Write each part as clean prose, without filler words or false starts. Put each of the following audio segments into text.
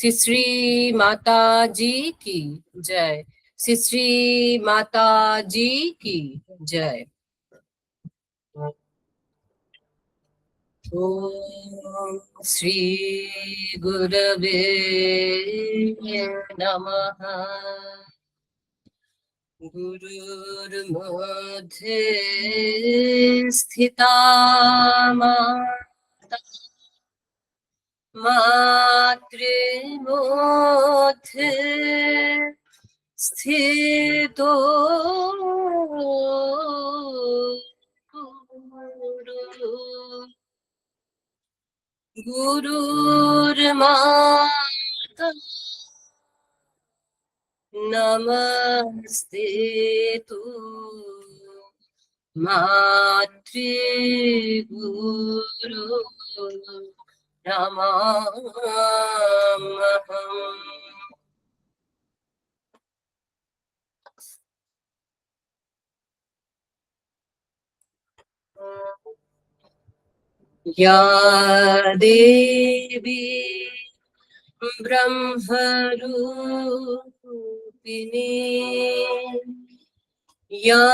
श्री श्री माता जी की जय। श्री श्री माता जी की जय। ओम श्री गुरवे नमः। गुरुर्मध्ये स्थिता माता मातृमूर्ते स्थितो गुरुर्माता नमस्ते तु मातृगुरु नमामहम्। या देवी ब्रह्मरूपिणी या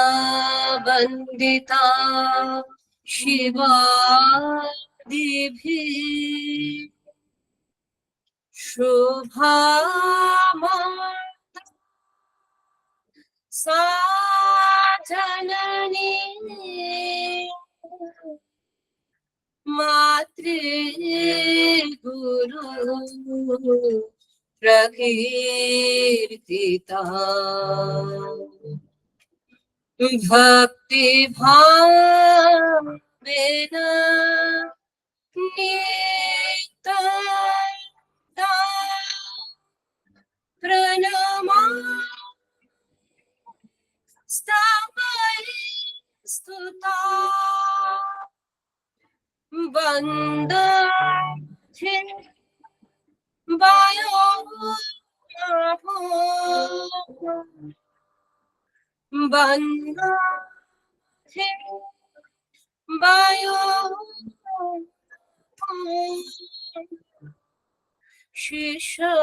वन्दिता शिवादिभिः शुभामा सा जननी मातृगुरु प्रकीर्तिता भक्ति भावेन नित्य प्रणमामि स्तुता वन्दे वायो वन्दे वायो शिष्यसुधे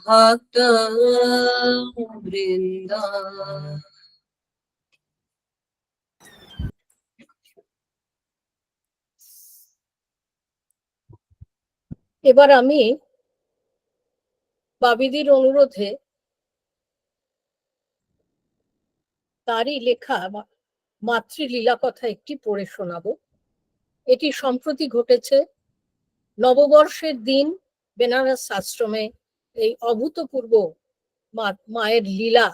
भक्तवृन्द। এবার আমি বাবিদির অনুরোধে তারই লেখা মাতৃলীলা কথা একটি পড়ে শোনাবো। এটি সম্প্রতি ঘটেছে। নববর্ষের দিন বেনারস আশ্রমে এই অভূতপূর্ব মায়ের লীলা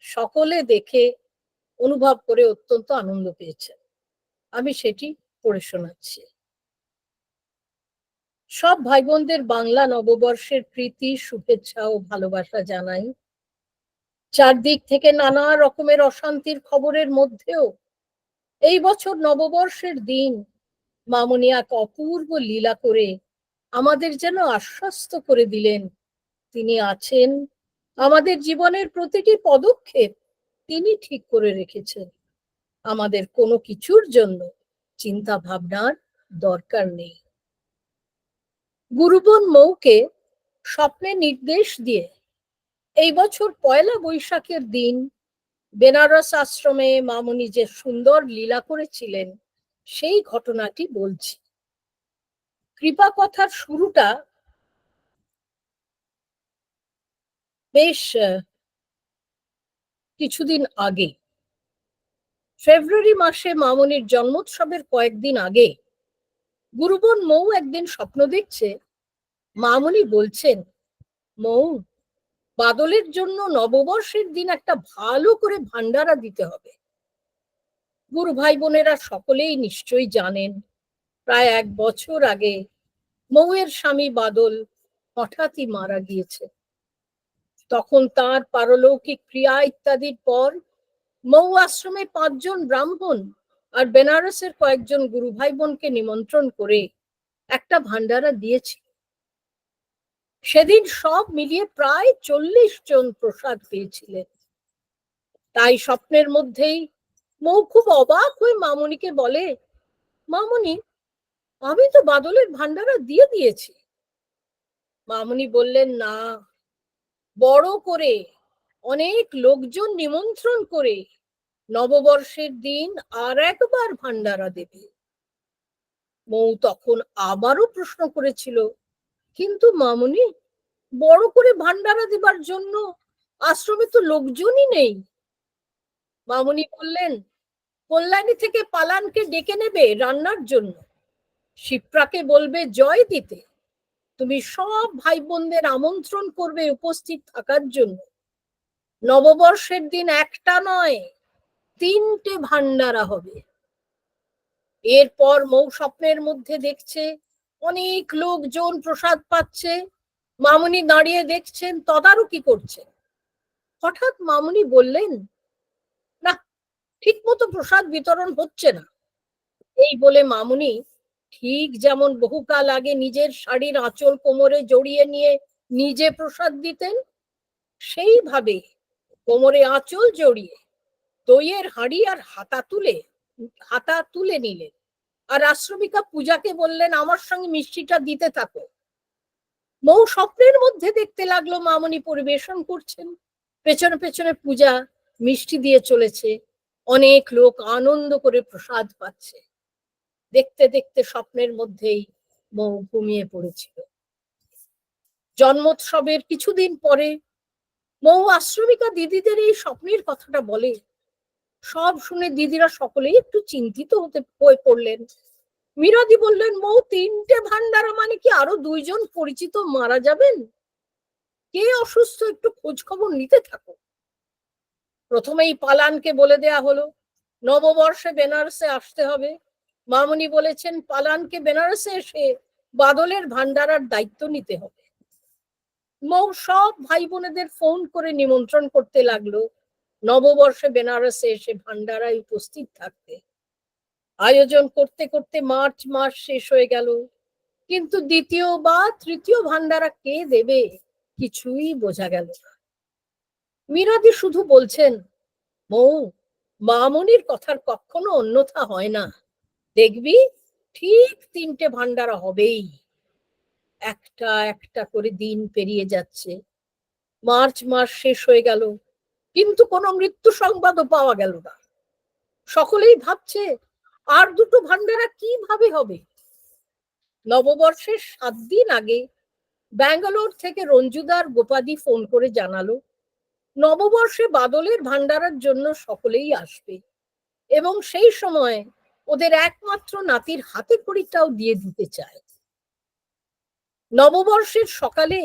সকলে দেখে অনুভব করে অত্যন্ত আনন্দ পেয়েছে। আমি সেটি পড়ে শোনাচ্ছি। সব ভাই বোনদের বাংলা নববর্ষের প্রীতি, শুভেচ্ছা ও ভালোবাসা জানাই। চারদিক থেকে নানা রকমের অশান্তির খবরের মধ্যেও এই বছর নববর্ষের দিন মামনি এক অপূর্ব লীলা করে আমাদের যেন আশ্বস্ত করে দিলেন তিনি আছেন, আমাদের জীবনের প্রতিটি পদক্ষেপ তিনি ঠিক করে রেখেছেন। আমাদের কোনো কিছুর জন্য চিন্তা ভাবনার দরকার নেই। গুরুবোন মৌকে স্বপ্নে নির্দেশ দিয়ে এই বছর পয়লা বৈশাখের দিন বেনারস আশ্রমে মামনি যে সুন্দর লীলা করেছিলেন সেই ঘটনাটি বলছি। কৃপা কথার শুরুটা বেশ কিছুদিন আগে, ফেব্রুয়ারি মাসে মামনির জন্মোৎসবের কয়েকদিন আগে গুরুবোন মৌ একদিন স্বপ্ন দেখছে মামনি বলছেন, মৌ, বাদলের জন্য নববর্ষের দিন একটা ভালো করে ভান্ডারা দিতে হবে। গুরু ভাই বোনেরা সকলেই নিশ্চয়ই জানেন প্রায় 1 বছর আগে মৌয়ের স্বামী বাদল হঠাৎই মারা গিয়েছে। তখন তার পারলৌকিক ক্রিয়া ইত্যাদির পর মৌ আশ্রমে 5 জন ব্রাহ্মণ আর বেনারসের কয়েকজন গুরু ভাই বোনকে নিমন্ত্রণ করে একটা ভান্ডারা দিয়েছে। সেদিন সব মিলিয়ে প্রায় 40 জন প্রসাদ পেয়েছিলেন। তাই স্বপ্নের মধ্যেই মৌ খুব অবাক হয়ে মামনিকে বলে, মামনি, আমি তো বাদলের ভান্ডারা দিয়ে দিয়েছি। মামুনি বললেন, না, বড় করে অনেক লোকজন নিমন্ত্রণ করে নববর্ষের দিন আর একবার ভান্ডারা দেবে। মৌ তখন আবারও প্রশ্ন করেছিল, কিন্তু মামুনি, বড় করে ভান্ডারা দেবার জন্য আশ্রমে তো লোকজনই নেই। মামুনি বললেন, কল্যাণী থেকে পালানকে ডেকে নেবে রান্নার জন্য, শিপ্রাকে বলবে জয় দিতে, তুমি সব ভাই বোনদের আমন্ত্রণ করবে উপস্থিত থাকার জন্য। নববর্ষের দিন একটা নয়, 3টে ভান্ডারা হবে। এরপর মৌ স্বপ্নের মধ্যে দেখছে অনেক লোকজন প্রসাদ পাচ্ছে। মামুনি দাঁড়িয়ে দেখছেন, তদারকি করছেন। হঠাৎ মামুনি বললেন, না, ঠিক মতো প্রসাদ বিতরণ হচ্ছে না। এই বলে মামুনি ঠিক যেমন বহুকাল আগে নিজের শাড়ির আঁচল কোমরে জড়িয়ে নিয়ে নিজে প্রসাদ দিতেন, সেইভাবে কোমরে আঁচল জড়িয়ে দইয়ের হাঁড়ি আর হাতা তুলে নিলেন। আর আশ্রমিকা পূজাকে বললেন, আমার সঙ্গে মিষ্টিটা দিতে থাকো। মৌ স্বপ্নের মধ্যে দেখতে লাগলো মামুনি পরিবেশন করছেন, পেছনে পেছনে পূজা মিষ্টি দিয়ে চলেছে, অনেক লোক আনন্দ করে প্রসাদ পাচ্ছে। দেখতে দেখতে স্বপ্নের মধ্যেই মৌ ঘুমিয়ে পড়েছিল। জন্মোৎসবের কিছুদিন পরে মৌ আশ্রমিকা দিদিদের এই স্বপ্নের কথাটা বলে। সব শুনে দিদিরা সকলেই একটু চিন্তিত হয়ে পড়লেন। মীরাদি বললেন, মৌ, 3টে ভান্ডারা মানে কি আরো 2জন পরিচিত মারা যাবেন? কে অসুস্থ, একটু খোঁজ খবর নিতে থাকো। প্রথমেই পালানকে বলে দেয়া হলো নববর্ষে বেনারসে আসতে হবে। মামুনি বলেছেন, পালানকে বেনারসে এসে বাদলের ভান্ডারার দায়িত্ব নিতে হবে। মৌ সব ভাই বোনেদের ফোন করে নিমন্ত্রণ করতে লাগলো নববর্ষে বেনারসে এসে ভান্ডারায় উপস্থিত থাকতে। আয়োজন করতে করতে মার্চ মাস শেষ হয়ে গেল, কিন্তু দ্বিতীয় বা তৃতীয় ভান্ডারা কে দেবে কিছুই বোঝা গেল না। মীরাদি শুধু বলছেন, মৌ, মামুনির কথার কখনো অন্যথা হয় না, দেখবি ঠিক 3টে ভান্ডারা হবেই। একটা একটা করে দিন পেরিয়ে যাচ্ছে, মার্চ মাস শেষ হয়ে গেল, কিন্তু কোনো মৃত্যু সংবাদও পাওয়া গেল না। সকলেই ভাবছে, আর 2টো ভান্ডারা কিভাবে হবে। নববর্ষের 7 দিন আগে ব্যাঙ্গালোর থেকে রঞ্জুদার গোপাদি ফোন করে জানালো নববর্ষে বাদলের ভান্ডারার জন্য সকলেই আসবে, এবং সেই সময় ওদের একমাত্র নাতির হাতে খড়িটাও দিয়ে দিতে চায়। নববর্ষের সকালে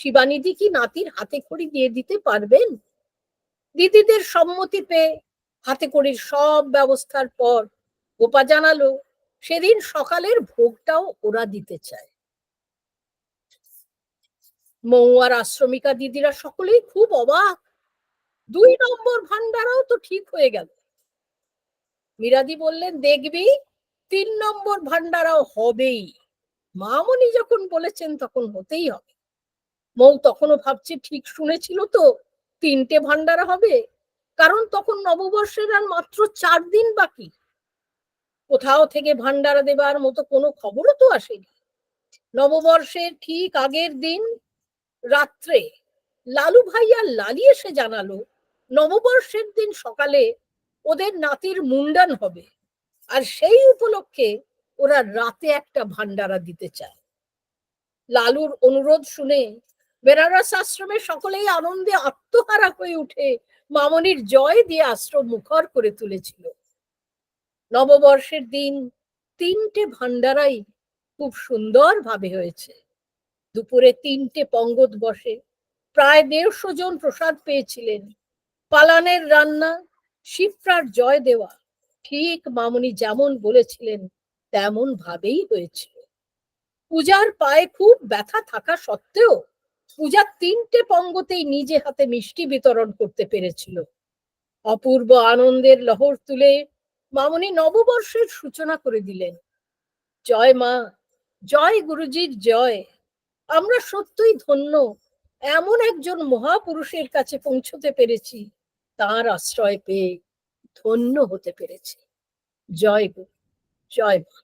শিবানীদি কি নাতির হাতে খড়ি দিয়ে দিতে পারবেন? দিদিদের সম্মতি পেয়ে হাতে খড়ির সব ব্যবস্থার পর গোপা জানালো সেদিন সকালের ভোগটাও ওরা দিতে চায়। মৌ আর আশ্রমিকা দিদিরা সকলেই খুব অবাক। 2 নম্বর ভান্ডারাও তো ঠিক হয়ে গেল। মীরাদি বললেন, দেখবি 3 নম্বর ভান্ডারাও হবেই, মামুনি যখন বলেছেন তখন হতেই হবে। মৌ তখনও ভাবছে, ঠিক শুনেছিল তো, 3টে ভান্ডারা হবে, কারণ তখন নববর্ষের আর মাত্র 4 দিন বাকি। কোথাও থেকে ভান্ডারা দেবার মতো কোনো খবরও তো আসেনি। নববর্ষের ঠিক আগের দিন রাত্রে লালু ভাই আর লালি এসে জানালো নববর্ষের দিন সকালে ওদের নাতির মুন্ডন হবে, আর সেই উপলক্ষে ওরা রাতে একটা ভান্ডারা দিতে চায়। লালুর অনুরোধ শুনে বেনারস আশ্রমে সকলেই আনন্দে আত্মহারা হয়ে উঠে মামনির জয় দিয়ে আশ্রম মুখর করে তুলেছিল। নববর্ষের দিন 3টে ভান্ডারাই খুব সুন্দর ভাবে হয়েছে। দুপুরে 3টে পঙ্গত বসে প্রায় 150 জন প্রসাদ পেয়েছিলেন। পালানের রান্না, শিপ্রার জয় দেওয়া ঠিক মামুনি যেমন বলেছিলেন তেমন ভাবেই হয়েছিল। পূজার পায়ে খুব ব্যথা থাকা সত্ত্বেও পূজা 3টে পঙ্গতেই নিজে হাতে মিষ্টি বিতরণ করতে পেরেছিল। অপূর্ব আনন্দের লহর তুলে মামুনি নববর্ষের সূচনা করে দিলেন। জয় মা, জয় গুরুজির জয়। আমরা সত্যই ধন্য, এমন একজন মহাপুরুষের কাছে পৌঁছতে পেরেছি, তার আশ্রয় পেয়ে ধন্য হতে পেরেছি। জয় গুরু, জয় মা।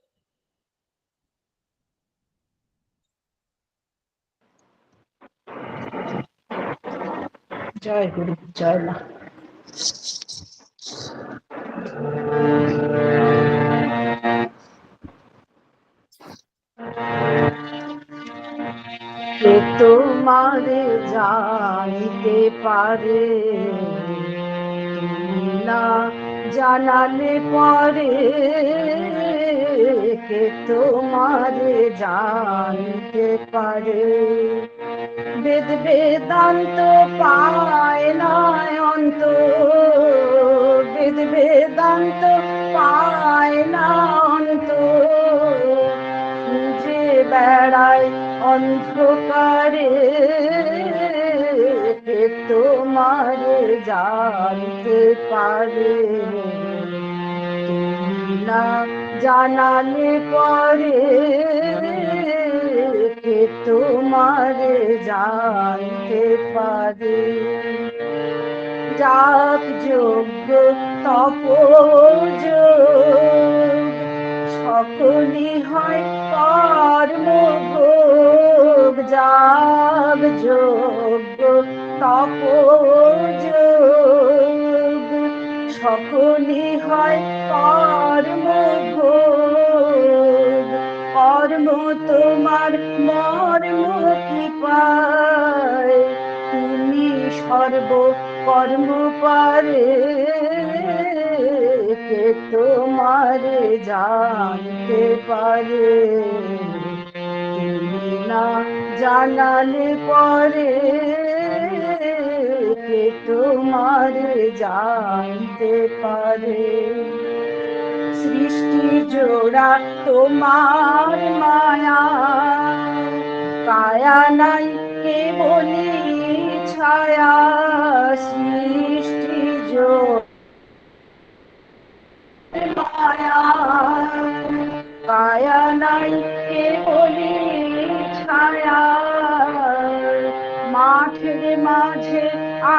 জয় গুরু, জয় মা। কে তোমারে জানিতে পারে, তুমি না জানালে পরে। কে তোমারে জানিতে পারে, বেদ বেদান্ত পায় না অন্ত, বেদ বেদান্ত পায় না অন্ত, খুঁজে বেড়ায় অন্ধকারে। কে তোমারে জানতে পারে, তুমি না জানালে পরে। কে তোমারে জানতে পারে, যাক যোগ্য তপযোগ সকলই হয় কর্মভোগ। যাক যোগ্য তপযোগ সকলই হয় কর্মভোগ। কর্ম তোমার মর্ম কি পায়, তুমি সর্ব কর্ম পারে। কে তোমারে জানতে পারে, তুমি না জানালে পরে। কে তোমারে জানতে পারে, সৃষ্টি জোড়া তোমার মায়া, কায়া নাই কেবলি ছায়া। সৃষ্টি জোড়া মায়া, কায়া নাই কেবলি ছায়া। মাঠের মাঝে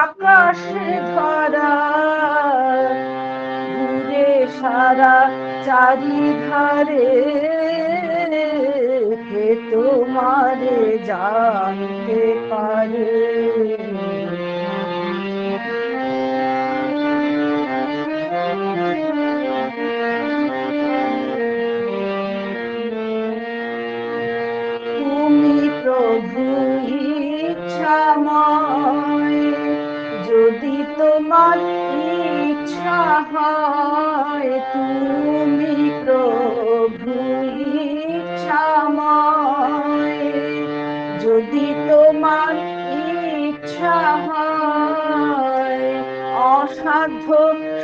আকাশে ধরা, ঘুরে সারা চারিধারে। কে তোমারে জানতে পারে, তুমি প্রভু ইচ্ছাময়। যদি তোমার ইচ্ছা হয়, তুমি প্রভু ইচ্ছাময়। যদি তোমার ইচ্ছা হয়, অসাধ্য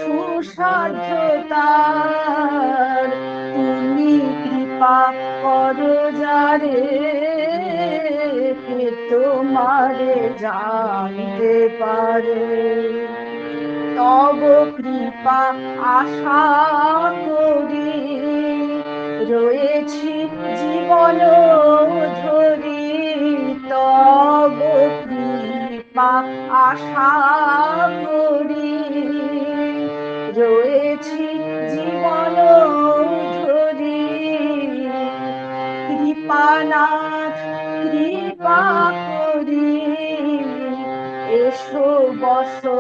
সুসাধ্য তার। তুমি কৃপা করো যারে, কে তোমারে জানতে পারে। তব কৃপা আশা করি, রয়েছি জীবন ধরি। তব কৃপা আশা করি, রয়েছি জীবন ধরি। কৃপানাথ কৃপা করি, এসো বসো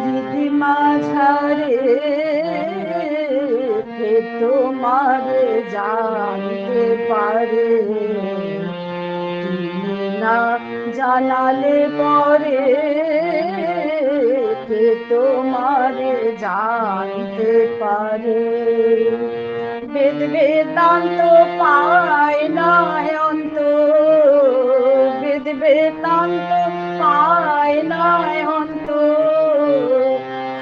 হৃদি মাঝারে। কে তোমারে জানতে পারে, তুমি না জানালে পরে। কে তোমারে জানতে পারে, বেদ বেদান্ত পায় না অন্ত, বেদ বেদান্ত পায় না অন্ত,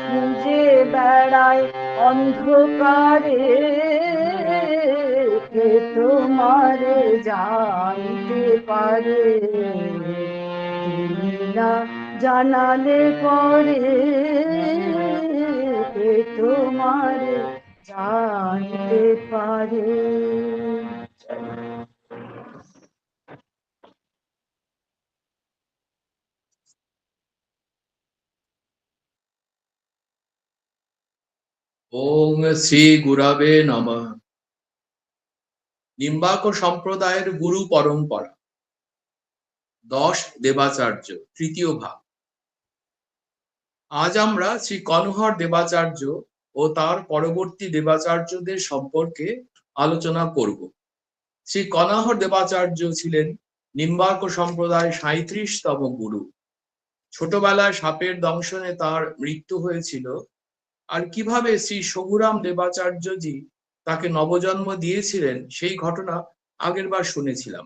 খুঁজে বেড়ায় অন্ধকারে। কে তোমারে জানতে পারে, তুমি না জানালে পরে। কে তোমারে জানতে পারে। ওম শ্রী গুরবে নমঃ। নিম্বার্ক সম্প্রদায়ের গুরু পরম্পরা 10 দেবাচার্য তৃতীয় ভাগ। আজ আমরা শ্রী কনহর দেবাচার্য ও তার পরবর্তী দেবাচার্যদের সম্পর্কে আলোচনা করব। শ্রী কনহর দেবাচার্য ছিলেন নিম্বার্ক সম্প্রদায় ৩৭তম গুরু। ছোটবেলায় সাপের দংশনে তার মৃত্যু হয়েছিল। আর কিভাবে শ্রী সগুরাম দেবাচার্যজি তাকে নবজন্ম দিয়েছিলেন সেই ঘটনা আগের বার শুনেছিলাম।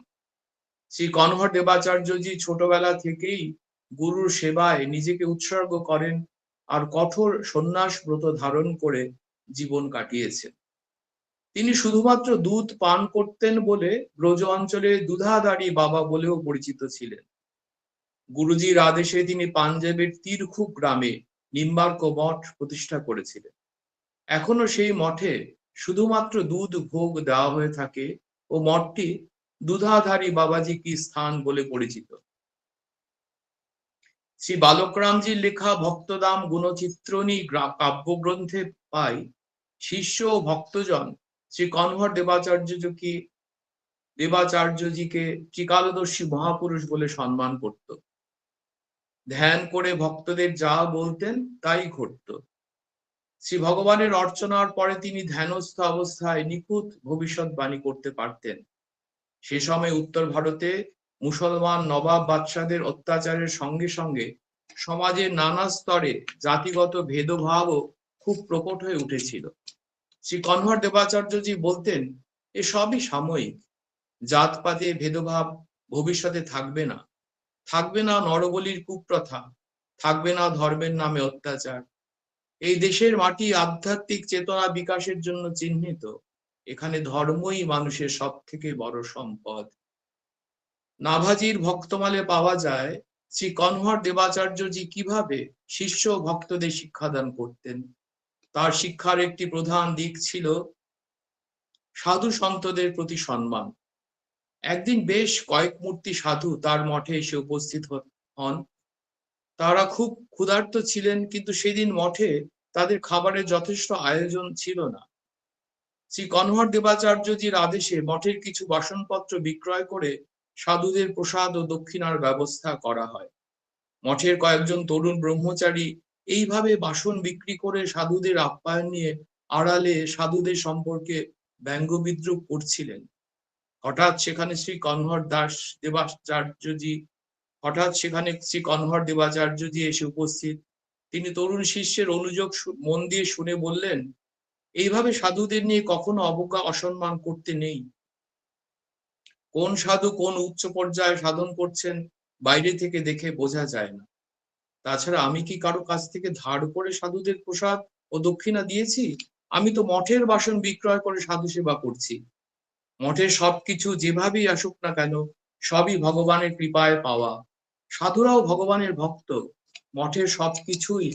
শ্রী কনহর দেবাচার্যজি ছোটবেলা থেকেই গুরুর সেবায় নিজেকে উৎসর্গ করেন আর কঠোর সন্ন্যাস ব্রত ধারণ করে জীবন কাটিয়েছেন। তিনি শুধুমাত্র দুধ পান করতেন বলে ব্রজ অঞ্চলে দুধাধারী বাবা বলেও পরিচিত ছিলেন। গুরুজির আদেশে তিনি পাঞ্জাবের তিরখুক গ্রামে নিম্বার্ক মঠ প্রতিষ্ঠা করেছিলেন। এখনো সেই মঠে শুধুমাত্র দুধ ভোগ দেওয়া হয়ে থাকে ও মঠটি দুধাধারী বাবাজি কি স্থান বলে পরিচিত। শ্রী বালকরামজির লেখা ভক্তদাম গুণচিত্রণী কাব্যগ্রন্থে পাই শিষ্য ও ভক্তজন শ্রী কনহর দেবাচার্যজিকে ত্রিকালদর্শী মহাপুরুষ বলে সম্মান করত। ধ্যান করে ভক্তদের যা বলতেন তাই ঘটত। শ্রী ভগবানের অর্চনার পরে তিনি ধ্যানস্থ অবস্থায় নিখুঁত ভবিষ্যৎবাণী করতে পারতেন। সে সময় উত্তর ভারতে মুসলমান নবাব বাদশাদের অত্যাচারের সঙ্গে সঙ্গে সমাজের নানা স্তরে জাতিগত ভেদভাবও খুব প্রকট হয়ে উঠেছিল। শ্রী কনহর দেবাচার্যজি বলতেন, এসবই সাময়িক। জাতপাতে ভেদভাব ভবিষ্যতে থাকবে না। থাকবে না নরবলির কুপ্রথা, থাকবে না ধর্মের নামে অত্যাচার। এই দেশের মাটি আধ্যাত্মিক চেতনা বিকাশের জন্য চিহ্নিত। এখানে ধর্মই মানুষের সব থেকে বড় সম্পদ। নাভাজির ভক্তমালে পাওয়া যায় শ্রী কনহর দেবাচার্যজি কিভাবে শিষ্য ভক্তদের শিক্ষাদান করতেন। তার শিক্ষার একটি প্রধান দিক ছিল সাধু সন্তদের প্রতি সম্মান। একদিন বেশ কয়েক মূর্তি সাধু তার মঠে এসে উপস্থিত হন। তারা খুব ক্ষুধার্ত ছিলেন, কিন্তু সেদিন মঠে তাদের খাবারের যথেষ্ট আয়োজন ছিল না। শ্রী কনহর দেবাচার্যজির আদেশে মঠের কিছু বাসনপত্র বিক্রয় করে সাধুদের প্রসাদ ও দক্ষিণার ব্যবস্থা করা হয়। মঠের কয়েকজন তরুণ ব্রহ্মচারী এইভাবে বাসন বিক্রি করে সাধুদের আপ্যায়ন নিয়ে আড়ালে সাধুদের সম্পর্কে ব্যঙ্গ বিদ্রুপ করছিলেন। হঠাৎ সেখানে শ্রী কনহর দেবাচার্যজি এসে উপস্থিত। তিনি তরুণ শিষ্যের অনুযোগ মন দিয়ে শুনে বললেন, এইভাবে সাধুদের নিয়ে কখনো অবজ্ঞা অসম্মান করতে নেই। কোন সাধু কোন উচ্চ পর্যায়ে সাধন করছেন বাইরে থেকে দেখে বোঝা যায় না। তাছাড়া আমি কি কারো কাছ থেকে ধার করে সাধুদের প্রসাদ ও দক্ষিণা দিয়েছি? আমি তো মঠের বাসন বিক্রয় করে সাধু সেবা করছি। মঠের সবকিছু যেভাবেই আসুক না কেন সবই ভগবানের কৃপায় পাওয়া। সাধুরাও ভগবানের ভক্ত। মঠের সবকিছুই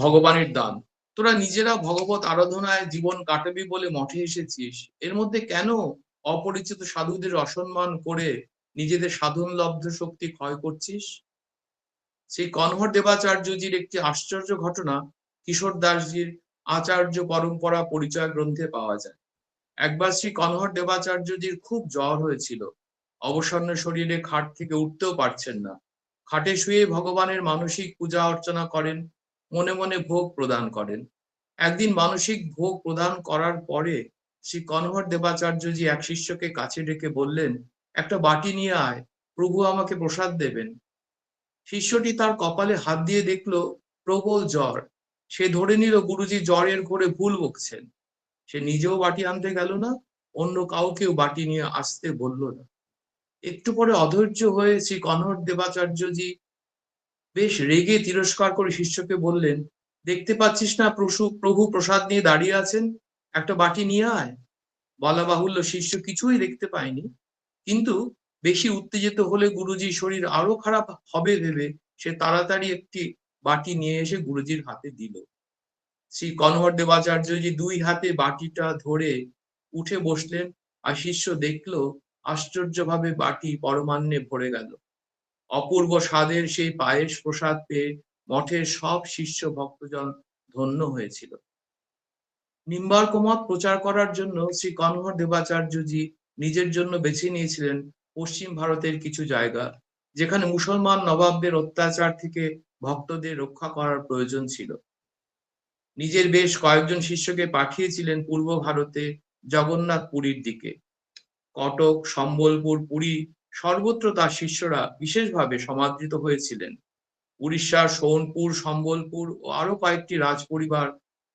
ভগবানের দান। তোরা নিজেরা ভগবত আরাধনায় জীবন কাটাবি বলে মঠে এসেছিস, এর মধ্যে কেন অপরিচিত সাধুদের অসম্মান করে নিজেদের সাধন লব্ধ শক্তি ক্ষয় করছিস? সেই কনহর দেবাচার্যজির একটি আশ্চর্য ঘটনা কিশোর দাসজির আচার্য পরম্পরা পরিচয় গ্রন্থে পাওয়া যায়। একবার শ্রী কনহর দেবাচার্যজির খুব জ্বর হয়েছিল। অবসন্ন শরীরে খাট থেকে উঠতেও পারছেন না। খাটে শুয়ে ভগবানের মানসিক পূজা অর্চনা করেন, মনে মনে ভোগ প্রদান করেন। একদিন মানসিক ভোগ প্রদান করার পরে শ্রী কনহর দেবাচার্যজি এক শিষ্যকে কাছে ডেকে বললেন, একটা বাটি নিয়ে আয়, প্রভু আমাকে প্রসাদ দেবেন। শিষ্যটি তার কপালে হাত দিয়ে দেখলো প্রবল জ্বর। সে ধরে নিল গুরুজি জ্বরের ঘোরে ভুল বকছেন। সে নিজেও বাটি আনতে গেল না, অন্য কাউকেও বাটি নিয়ে আসতে বলল না। একটু পরে অধৈর্য হয়ে শ্রী কনহর দেবাচার্যজি বেশ রেগে তিরস্কার করে শিষ্যকে বললেন, দেখতে পাচ্ছিস না প্রভু প্রসাদ নিয়ে দাঁড়িয়ে আছেন, একটা বাটি নিয়ে আয়। বলা বাহুল্য শিষ্য কিছুই দেখতে পায়নি, কিন্তু বেশি উত্তেজিত হলে গুরুজির শরীর আরো খারাপ হবে ভেবে সে তাড়াতাড়ি একটি বাটি নিয়ে এসে গুরুজির হাতে দিল। শ্রী কনহর দেবাচার্যজি দুই হাতে বাটিটা ধরে উঠে বসলেন, আর শিষ্য দেখলো আশ্চর্যভাবে বাটি পরমান্নে ভরে গেল। অপূর্ব স্বাদের সেই পায়েস প্রসাদ পেয়ে মঠের সব শিষ্য ভক্তজন ধন্য হয়েছিল। নিম্বার্ক মত প্রচার করার জন্য শ্রী কনহর দেবাচার্যজি নিজের জন্য বেছে নিয়েছিলেন পশ্চিম ভারতের কিছু জায়গা, যেখানে মুসলমান নবাবদের অত্যাচার থেকে ভক্তদের রক্ষা করার প্রয়োজন ছিল। নিজের বেশ কয়েকজন শিষ্যকে পাঠিয়েছিলেন পূর্ব ভারতে জগন্নাথ পুরীর দিকে। কটক, সম্বলপুর, পুরী সর্বত্র তার শিষ্যরা বিশেষভাবে সমাদৃত হয়েছিলেন। উড়িষ্যার সোনপুর, সম্বলপুর ও আরো কয়েকটি রাজ পরিবার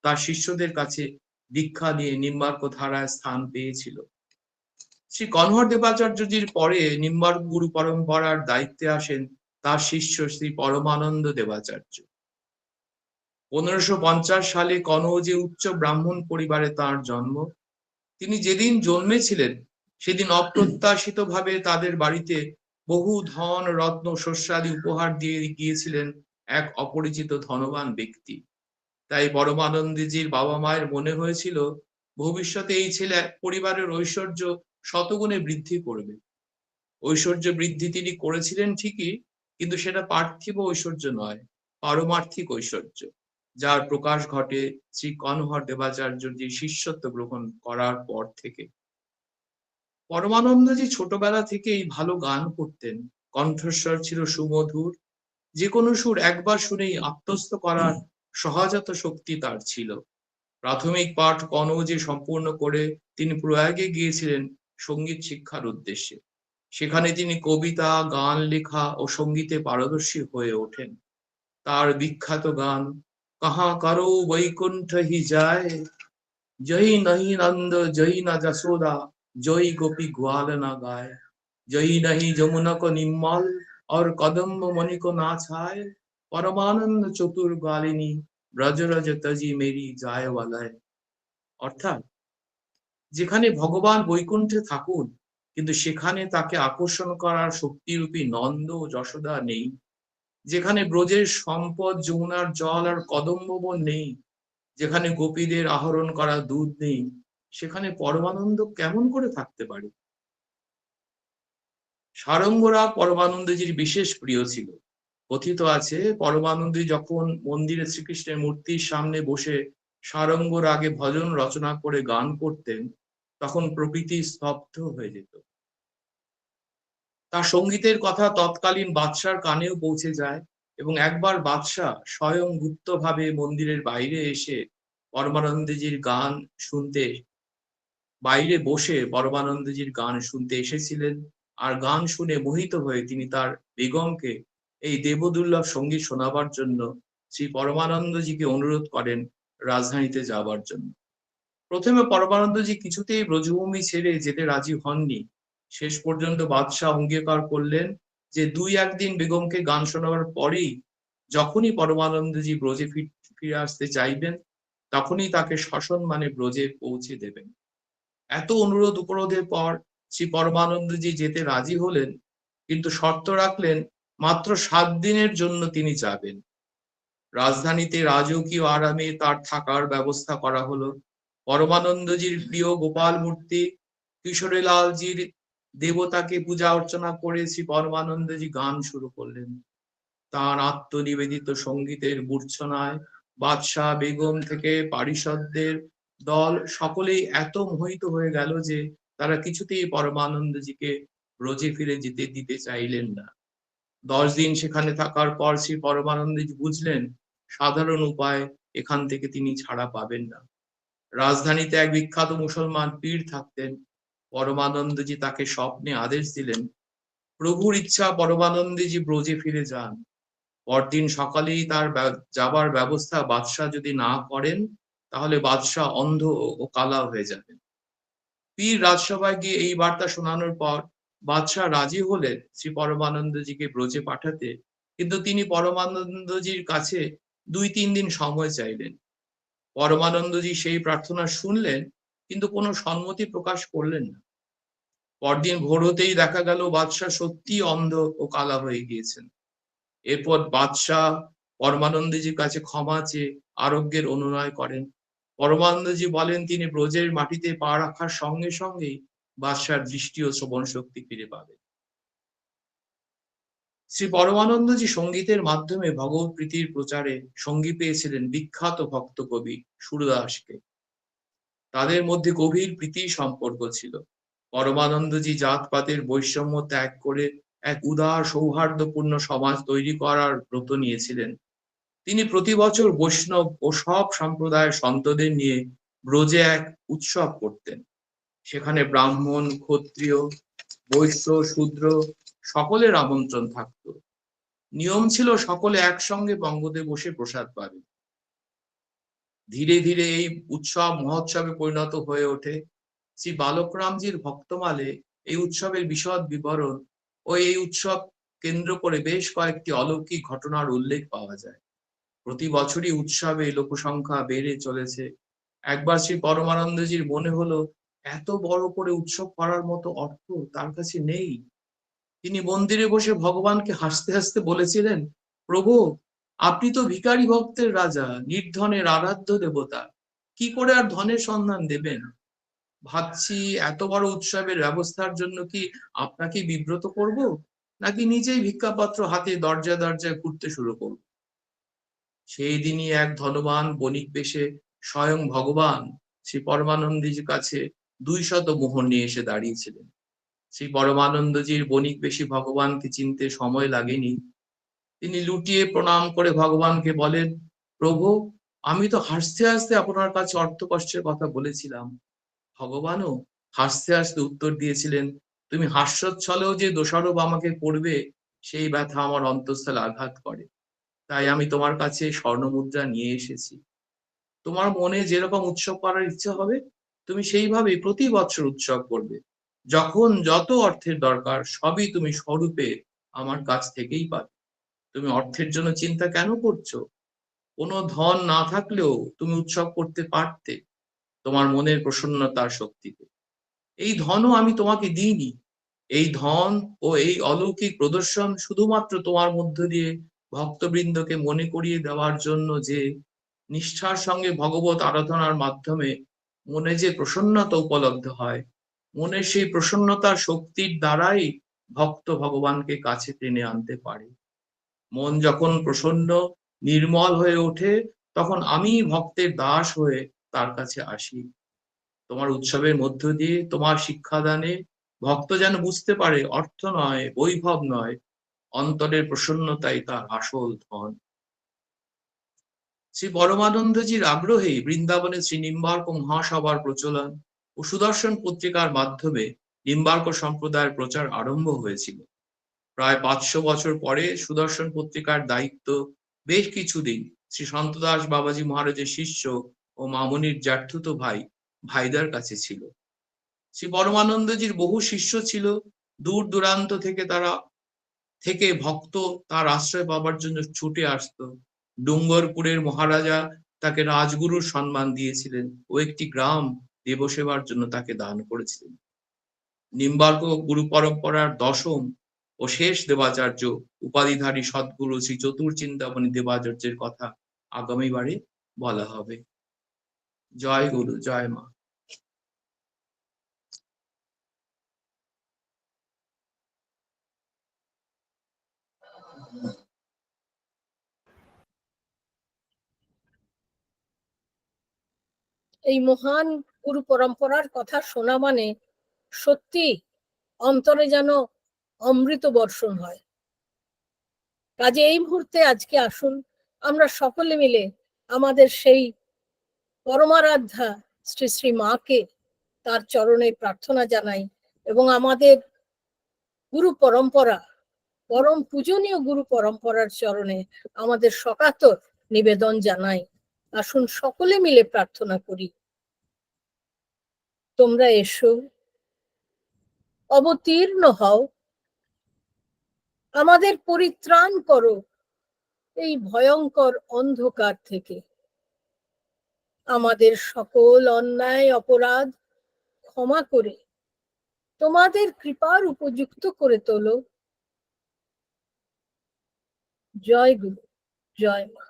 তার শিষ্যদের কাছে দীক্ষা নিয়ে নিম্বার্ক ধারায় স্থান পেয়েছিল। শ্রী কনহর দেবাচার্যজির পরে নিম্বার্ক গুরু পরম্পরার দায়িত্বে আসেন তার শিষ্য শ্রী পরমানন্দ দেবাচার্য। 1550 সালে কনৌজে উচ্চ ব্রাহ্মণ পরিবারে তার জন্ম। তিনি যেদিন জন্মেছিলেন সেদিন অপ্রত্যাশিতভাবে তাদের বাড়িতে বহু ধন রত্ন শস্যাদি উপহার দিয়ে গিয়েছিলেন এক অপরিচিত ধনবান ব্যক্তি। তাই পরমানন্দজির বাবা মায়ের মনে হয়েছিল ভবিষ্যতে এই ছেলে পরিবারের ঐশ্বর্য শতগুণে বৃদ্ধি করবে। ঐশ্বর্য বৃদ্ধি তিনি করেছিলেন ঠিকই, কিন্তু সেটা পার্থিব ঐশ্বর্য নয়, পারমার্থিক ঐশ্বর্য, যার প্রকাশ ঘটে শ্রী কনহর দেবাচার্যজি শিষ্যত্ব গ্রহণ করার পর থেকে। পরমানন্দজি ছোটবেলা থেকেই ভালো গান করতেন। কণ্ঠস্বর ছিল সুমধুর। যে কোনো সুর একবার শুনেই আত্মস্থ করার সহজাত শক্তি তার ছিল। প্রাথমিক পাঠ কনৌজে সম্পূর্ণ করে তিনি প্রয়াগে গিয়েছিলেন সঙ্গীত শিক্ষার উদ্দেশ্যে। সেখানে তিনি কবিতা, গান লেখা ও সঙ্গীতে পারদর্শী হয়ে ওঠেন। তার বিখ্যাত গান কাহা কারো বৈকুণ্ঠ হি যায়, জয়ী নহি নন্দ জয়ী না যশোদা, জয়ী গোপী গ্वाल না গায়, জয়ী নহি যমুনা কো নিম্মল और কদম্ব মণি কো না ছায়, পরমানন্দ চতুর গালিনী ব্রজরজ তজি মেরি যায় ওয়ালায়। অর্থাৎ, যেখানে ভগবান বৈকুণ্ঠে থাকুন কিন্তু সেখানে তাকে আকর্ষণ করার শক্তিরূপী নন্দ ও যশোদা নেই, যেখানে ব্রজের সম্পদ যমুনার জল আর কদম্ব বন নেই, যেখানে গোপীদের আহরণ করা দুধ নেই, সেখানে পরমানন্দ কেমন করে থাকতে পারে? সারঙ্গরা পরমানন্দজির বিশেষ প্রিয় ছিল। কথিত আছে পরমানন্দজি যখন মন্দিরে শ্রীকৃষ্ণের মূর্তির সামনে বসে সারঙ্গ রাগে ভজন রচনা করে গান করতেন, তখন প্রকৃতি স্তব্ধ হয়ে যেত। তার সঙ্গীতের কথা তৎকালীন বাদশার কানেও পৌঁছে যায় এবং একবার বাদশাহ স্বয়ং গুপ্তভাবে মন্দিরের বাইরে এসে পরমানন্দজির গান শুনতে বাইরে বসে পরমানন্দজির গান শুনতে এসেছিলেন। আর গান শুনে মোহিত হয়ে তিনি তার বেগমকে এই দেবদুর্লভ সঙ্গীত শোনাবার জন্য শ্রী পরমানন্দজিকে অনুরোধ করেন রাজধানীতে যাবার জন্য। প্রথমে পরমানন্দজি কিছুতেই ব্রজভূমি ছেড়ে যেতে রাজি হননি। শেষ পর্যন্ত বাদশাহ অঙ্গীকার করলেন যে 2-1 দিন বেগমকে গান শোনাবার পরেই যখনই পরমানন্দজি ব্রজে ফিরে আসতে চাইবেন তখনই তাকে সসম্মানে ব্রজে পৌঁছে দেবেন। এত অনুরোধ উপরোধের পর শ্রী পরমানন্দজি যেতে রাজি হলেন, কিন্তু শর্ত রাখলেন মাত্র 7 দিনের জন্য তিনি যাবেন। রাজধানীতে রাজকীয় আরামে তার থাকার ব্যবস্থা করা হলো। পরমানন্দজির প্রিয় গোপাল মূর্তি কিশোরীলালজির দেবতাকে পূজা অর্চনা করে শ্রী পরমানন্দজি গান শুরু করলেন। তার আত্মনিবেদিত সঙ্গীতের মূর্ছনায় বাদশাহ, বেগম থেকে পারিষদদের দল সকলেই এত মোহিত হয়ে গেল যে তারা কিছুতেই পরমানন্দজিকে ব্রজে ফিরে যেতে দিতে চাইলেন না। 10 দিন সেখানে থাকার পর শ্রী পরমানন্দজি বুঝলেন সাধারণ উপায় এখান থেকে তিনি ছাড়া পাবেন না। রাজধানীতে এক বিখ্যাত মুসলমান পীর থাকতেন। পরমানন্দজি তাকে স্বপ্নে আদেশ দিলেন, প্রভুর ইচ্ছা পরমানন্দজি ব্রজে ফিরে যান। পরদিন সকালেই তার যাবার ব্যবস্থা বাদশাহ যদি না করেন তাহলে বাদশাহ অন্ধ ও কালা হয়ে যাবেন। পীর রাজসভায় গিয়ে এই বার্তা শোনানোর পর বাদশাহ রাজি হলেন শ্রী পরমানন্দজিকে ব্রজে পাঠাতে, কিন্তু তিনি পরমানন্দজির কাছে 2-3 দিন সময় চাইলেন। পরমানন্দজি সেই প্রার্থনা শুনলেন কিন্তু কোনো সম্মতি প্রকাশ করলেন না। পরদিন ভোর হতেই দেখা গেল বাদশাহ সত্যি অন্ধ ও কালা হয়ে গিয়েছেন। এরপর বাদশাহ পরমানন্দজির কাছে ক্ষমা চেয়ে আরোগ্যের অনুনয় করেন। পরমানন্দজি বলেন তিনি ব্রজের মাটিতে পা রাখার সঙ্গে সঙ্গেই বাদশার দৃষ্টি ও শ্রবণ শক্তি ফিরে পাবেন। শ্রী পরমানন্দজি সঙ্গীতের মাধ্যমে ভগবত প্রীতির প্রচারে সঙ্গী পেয়েছিলেন বিখ্যাত ভক্ত কবি সুরদাসকে। তাদের মধ্যে গভীর প্রীতি সম্পর্ক ছিল। পরমানন্দজি জাতপাতের বৈষম্য ত্যাগ করে এক উদার সৌহার্দ্যপূর্ণ সমাজ তৈরি করার ব্রত নিয়েছিলেন। তিনি প্রতি বছর বৈষ্ণব ও সব সম্প্রদায়ের সন্তদের নিয়ে ব্রজে এক উৎসব করতেন। সেখানে ব্রাহ্মণ, ক্ষত্রিয়, বৈশ্য, শূদ্র সকলের আমন্ত্রণ থাকত। নিয়ম ছিল সকলে একসঙ্গে বঙ্গতে বসে প্রসাদ পাবে। ধীরে ধীরে এই উৎসব মহোৎসবে পরিণত হয়ে ওঠে। শ্রী বালকরামজির ভক্তমালে এই উৎসবের বিশদ বিবরণ ও এই উৎসব কেন্দ্র করে বেশ কয়েকটি অলৌকিক ঘটনার উল্লেখ পাওয়া যায়। প্রতি বছরই উৎসবে লোকসংখ্যা বেড়ে চলেছে। একবার শ্রী পরমানন্দজির মনে হলো এত বড় করে উৎসব করার মতো অর্থ তার কাছে নেই। তিনি মন্দিরে বসে ভগবানকে হাসতে হাসতে বলেছিলেন, প্রভু, আপনি তো ভিখারি ভক্তের রাজা, নির্ধনের আরাধ্য দেবতা, কি করে আর ধনের সন্ধান দেবেন? ভাবছি এত বড় উৎসবের ব্যবস্থার জন্য কি আপনাকে বিব্রত করব, নাকি নিজেই ভিক্ষাপত্র হাতে দরজা দরজায় ঘুরতে শুরু করব? সেই দিনই এক ধনবান বণিক বেশে স্বয়ং ভগবান শ্রী পরমানন্দজির কাছে 200 মোহর নিয়ে এসে দাঁড়িয়েছিলেন। শ্রী পরমানন্দজির বণিক বেশি ভগবানকে চিনতে সময় লাগেনি। তিনি লুটিয়ে প্রণাম করে ভগবানকে বলেন, প্রভু, আমি তো হাসতে হাসতে আপনার কাছে অর্থ কষ্টের কথা বলেছিলাম। ভগবানও হাসতে হাসতে উত্তর দিয়েছিলেন, তুমি হাস্যোচ্ছলেও যে দোষারোপ আমাকে করবে সেই ব্যথা আমার অন্তঃস্থলে আঘাত করে। তাই আমি তোমার কাছে স্বর্ণমুদ্রা নিয়ে এসেছি। তোমার মনে যেরকম উৎসব করার ইচ্ছা হবে তুমি সেইভাবে প্রতি বছর উৎসব করবে। যখন যত অর্থের দরকার সবই তুমি স্বরূপে আমার কাছ থেকেই পাবে। তুমি অর্থের জন্য চিন্তা কেন করছো? কোনো ধন না থাকলেও তুমি উৎসব করতে পারতে তোমার মনের প্রসন্নতার শক্তিতে। এই ধনও আমি তোমাকে দিইনি। এই ধন ও এই অলৌকিক প্রদর্শন শুধুমাত্র তোমার মধ্য দিয়ে ভক্তবৃন্দকে মনে করিয়ে দেওয়ার জন্য যে নিষ্ঠার সঙ্গে ভগবত আরাধনার মাধ্যমে মনে যে প্রসন্নতা উপলব্ধ হয়, মনের সেই প্রসন্নতার শক্তির দ্বারাই ভক্ত ভগবানকে কাছে টেনে আনতে পারে। মন যখন প্রসন্ন নির্মল হয়ে ওঠে তখন আমি ভক্তের দাস হয়ে তার কাছে আসি। তোমার উৎসবের মধ্য দিয়ে তোমার শিক্ষাদানে ভক্ত যেন বুঝতে পারে অর্থ নয়, বৈভব নয়, অন্তরের প্রসন্নতাই তার আসল ধন। শ্রী পরমানন্দজির আগ্রহে বৃন্দাবনে শ্রী নিম্বার্ক মহাসভার প্রচলন ও সুদর্শন পত্রিকার মাধ্যমে নিম্বার্ক সম্প্রদায়ের প্রচার আরম্ভ হয়েছিল। প্রায় 500 বছর পরে সুদর্শন পত্রিকার দায়িত্ব বেশ কিছুদিন শ্রী সন্তদাস বাবাজি মহারাজের শিষ্য ও মামনির জ্যাঠুতো ভাই ভাইদার কাছে ছিল। শ্রী পরমানন্দজির বহু শিষ্য ছিল। দূর দূরান্ত থেকে ভক্ত তার আশ্রয় পাবার জন্য ছুটে আসতো। ডুঙ্গরপুরের মহারাজা তাকে রাজগুরুর সম্মান দিয়েছিলেন ও একটি গ্রাম দেবসেবার জন্য তাকে দান করেছিলেন। নিম্বার্ক গুরু পরম্পরার দশম ও শেষ দেবাচার্য উপাধিধারী সদ্গুরু শ্রী চতুর্চিন্তামণি দেবাচার্যের কথা আগামীবারে বলা হবে। জয় গুরু, জয় মা। এই মহান গুরু পরম্পরার কথা শোনা মানে সত্যি অন্তরে যেন অমৃত বর্ষণ হয়। কাজে এই মুহূর্তে আজকে আসুন আমরা সকলে মিলে আমাদের সেই পরমারাধ্যা শ্রী শ্রী মাকে তার চরণে প্রার্থনা জানাই এবং আমাদের গুরু পরম্পরা, পরম পূজনীয় গুরু পরম্পরার চরণে আমাদের সকাতর নিবেদন জানাই। আসুন সকলে মিলে প্রার্থনা করি। তোমরা এসো, অবতীর্ণ হও, আমাদের পরিত্রাণ করো এই ভয়ঙ্কর অন্ধকার থেকে। আমাদের সকল অন্যায় অপরাধ ক্ষমা করে তোমাদের কৃপার উপযুক্ত করে তোলো। জয় গুরু, জয় মা।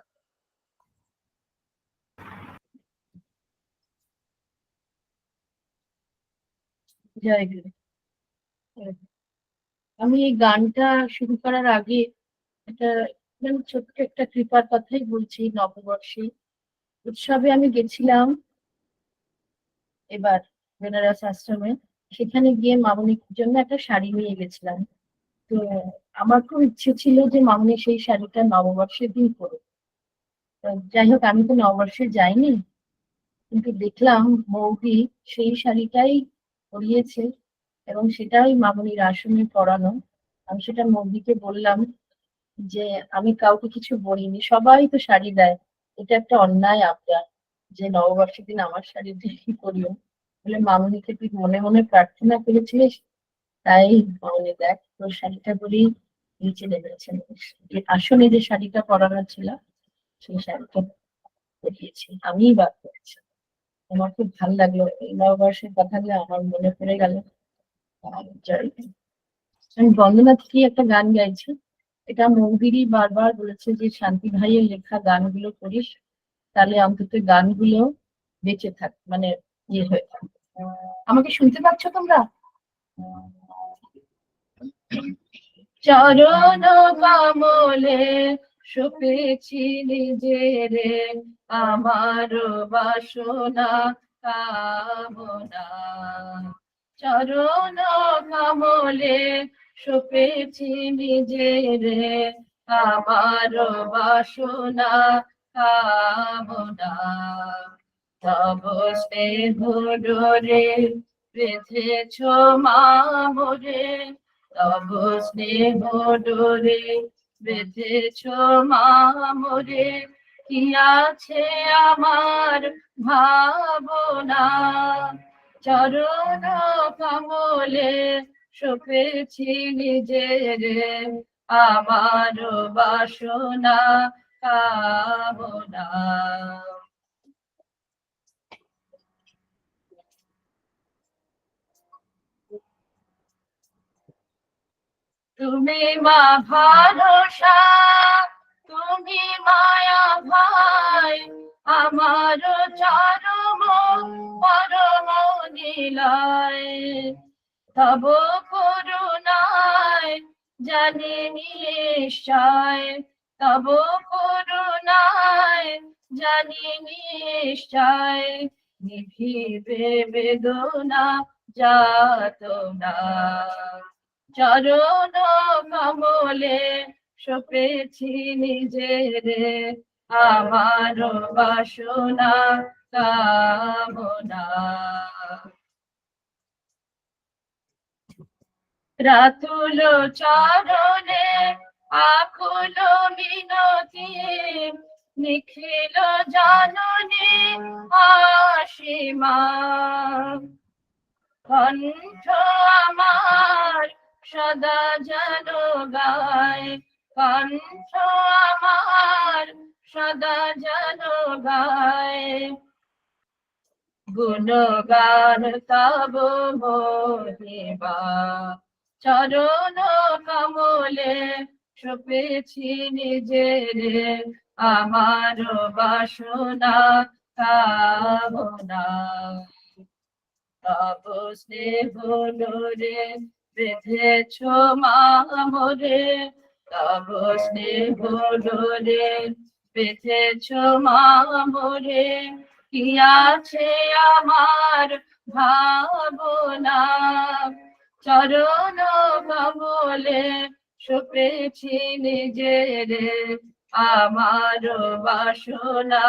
জয় গুরু। আমি এই গানটা শুরু করার আগে একটা ছোট্ট একটা কৃপার কথাই বলছি। নববর্ষে উৎসবে আমি গেছিলাম এবার বেনারস আশ্রমে। সেখানে গিয়ে মামনির জন্য একটা শাড়ি নিয়ে গেছিলাম। তো আমার খুব ইচ্ছে ছিল যে মামনি সেই শাড়িটা নববর্ষের দিন পরুক। তো যাই হোক, আমি তো নববর্ষে যাইনি, কিন্তু দেখলাম বৌদি সেই শাড়িটাই পরিয়েছে এবং সেটাই মামনির আসনে পরানো। আমি সেটা বৌদিকে বললাম যে আমি কাউকে কিছু বলিনি, সবাই তো শাড়ি দেয়, এটা একটা অন্যায় আবদার যে নববর্ষের দিন আমার শাড়ি দিয়ে পরিও। বলে মামনিকে তুই মনে মনে প্রার্থনা করেছিলিস, তাই মামনি দেখ তোর শাড়িটা পরেই নিচে নেমেছেন। আসনে যে শাড়িটা পরানো ছিল সেই শাড়িটা পরিয়েছি, আমিই বাদ করেছি। আমার খুব ভালো লাগলো এই নববর্ষের কথাগুলো আমার মনে পড়ে গেল। আমি বন্দনা থেকে একটা গান গাইছি, এটা মৌদিরই বারবার বলেছে যে শান্তি ভাইয়ের লেখা গানগুলো করিস, তাহলে অন্তত গানগুলো বেঁচে থাক, মানে ইয়ে হয়ে থাকবে। আমাকে শুনতে পাচ্ছ তোমরা? চরণ কমলে সুপেছি নিজেরে, আমার বাসনা কামনা। চরণ কমলে সুপেছি নিজেরে, আমার বাসনা কামনা। তব স্নেহ ডোরে বেঁধেছ মামরে, তব স্নেহ ডোরে বেঁধেছ মামরে, কি আছে আমার ভাবনা। চরণ কমলে সুপেছি নিজেরে, আমার বাসনা কামনা। তুমি মা ভরসা, তুমি মায়া ভাই, আমার চরম পরম নীলায়। তব করুণায় জানি নিশ্চয়, তব করুণায় জানি নিশ্চয়, নিভিবে বেদনা যাতনা। চরণ কমলে সুপেছি নিজেরে, আমার বাসনা কামনা। রাতুল চরণে আকুল মিনতি, নিখিল জাননী আসিমা। কণ্ঠ আমার সদা যেন গায়, কণ্ঠ আমার সদা যেন গায়, গুণগান তব মহিমা। চরণ কমলে সুপেছি নিজেরে, আমার বাসনা কামনা। তব স্নেহ ডোরে বেঁধেছ মামরে, তব স্নেহ ডোরে বেঁধেছ মামরে, কি আছে আমার ভাবনা। চরণ কমলে সুপেছি নিজেরে, আমার বাসনা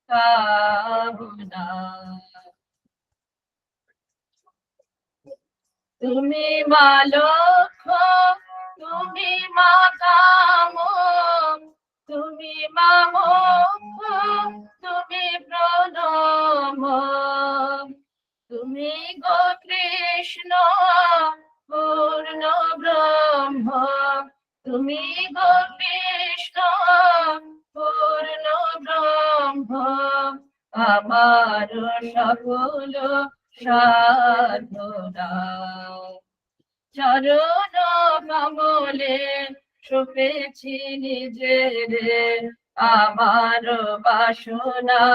কামনা। তুমি মা লক্ষ্য, তুমি মা কাম, তুমি মা মোক্ষ, তুমি প্রণম। তুমি গো কৃষ্ণ পূর্ণ ব্রহ্ম, তুমি গো কৃষ্ণ পূর্ণ ব্রহ্ম। আমার সকল সাধনা। চরণ কমলে সুপেছি নিজেরে, আমার বাসনা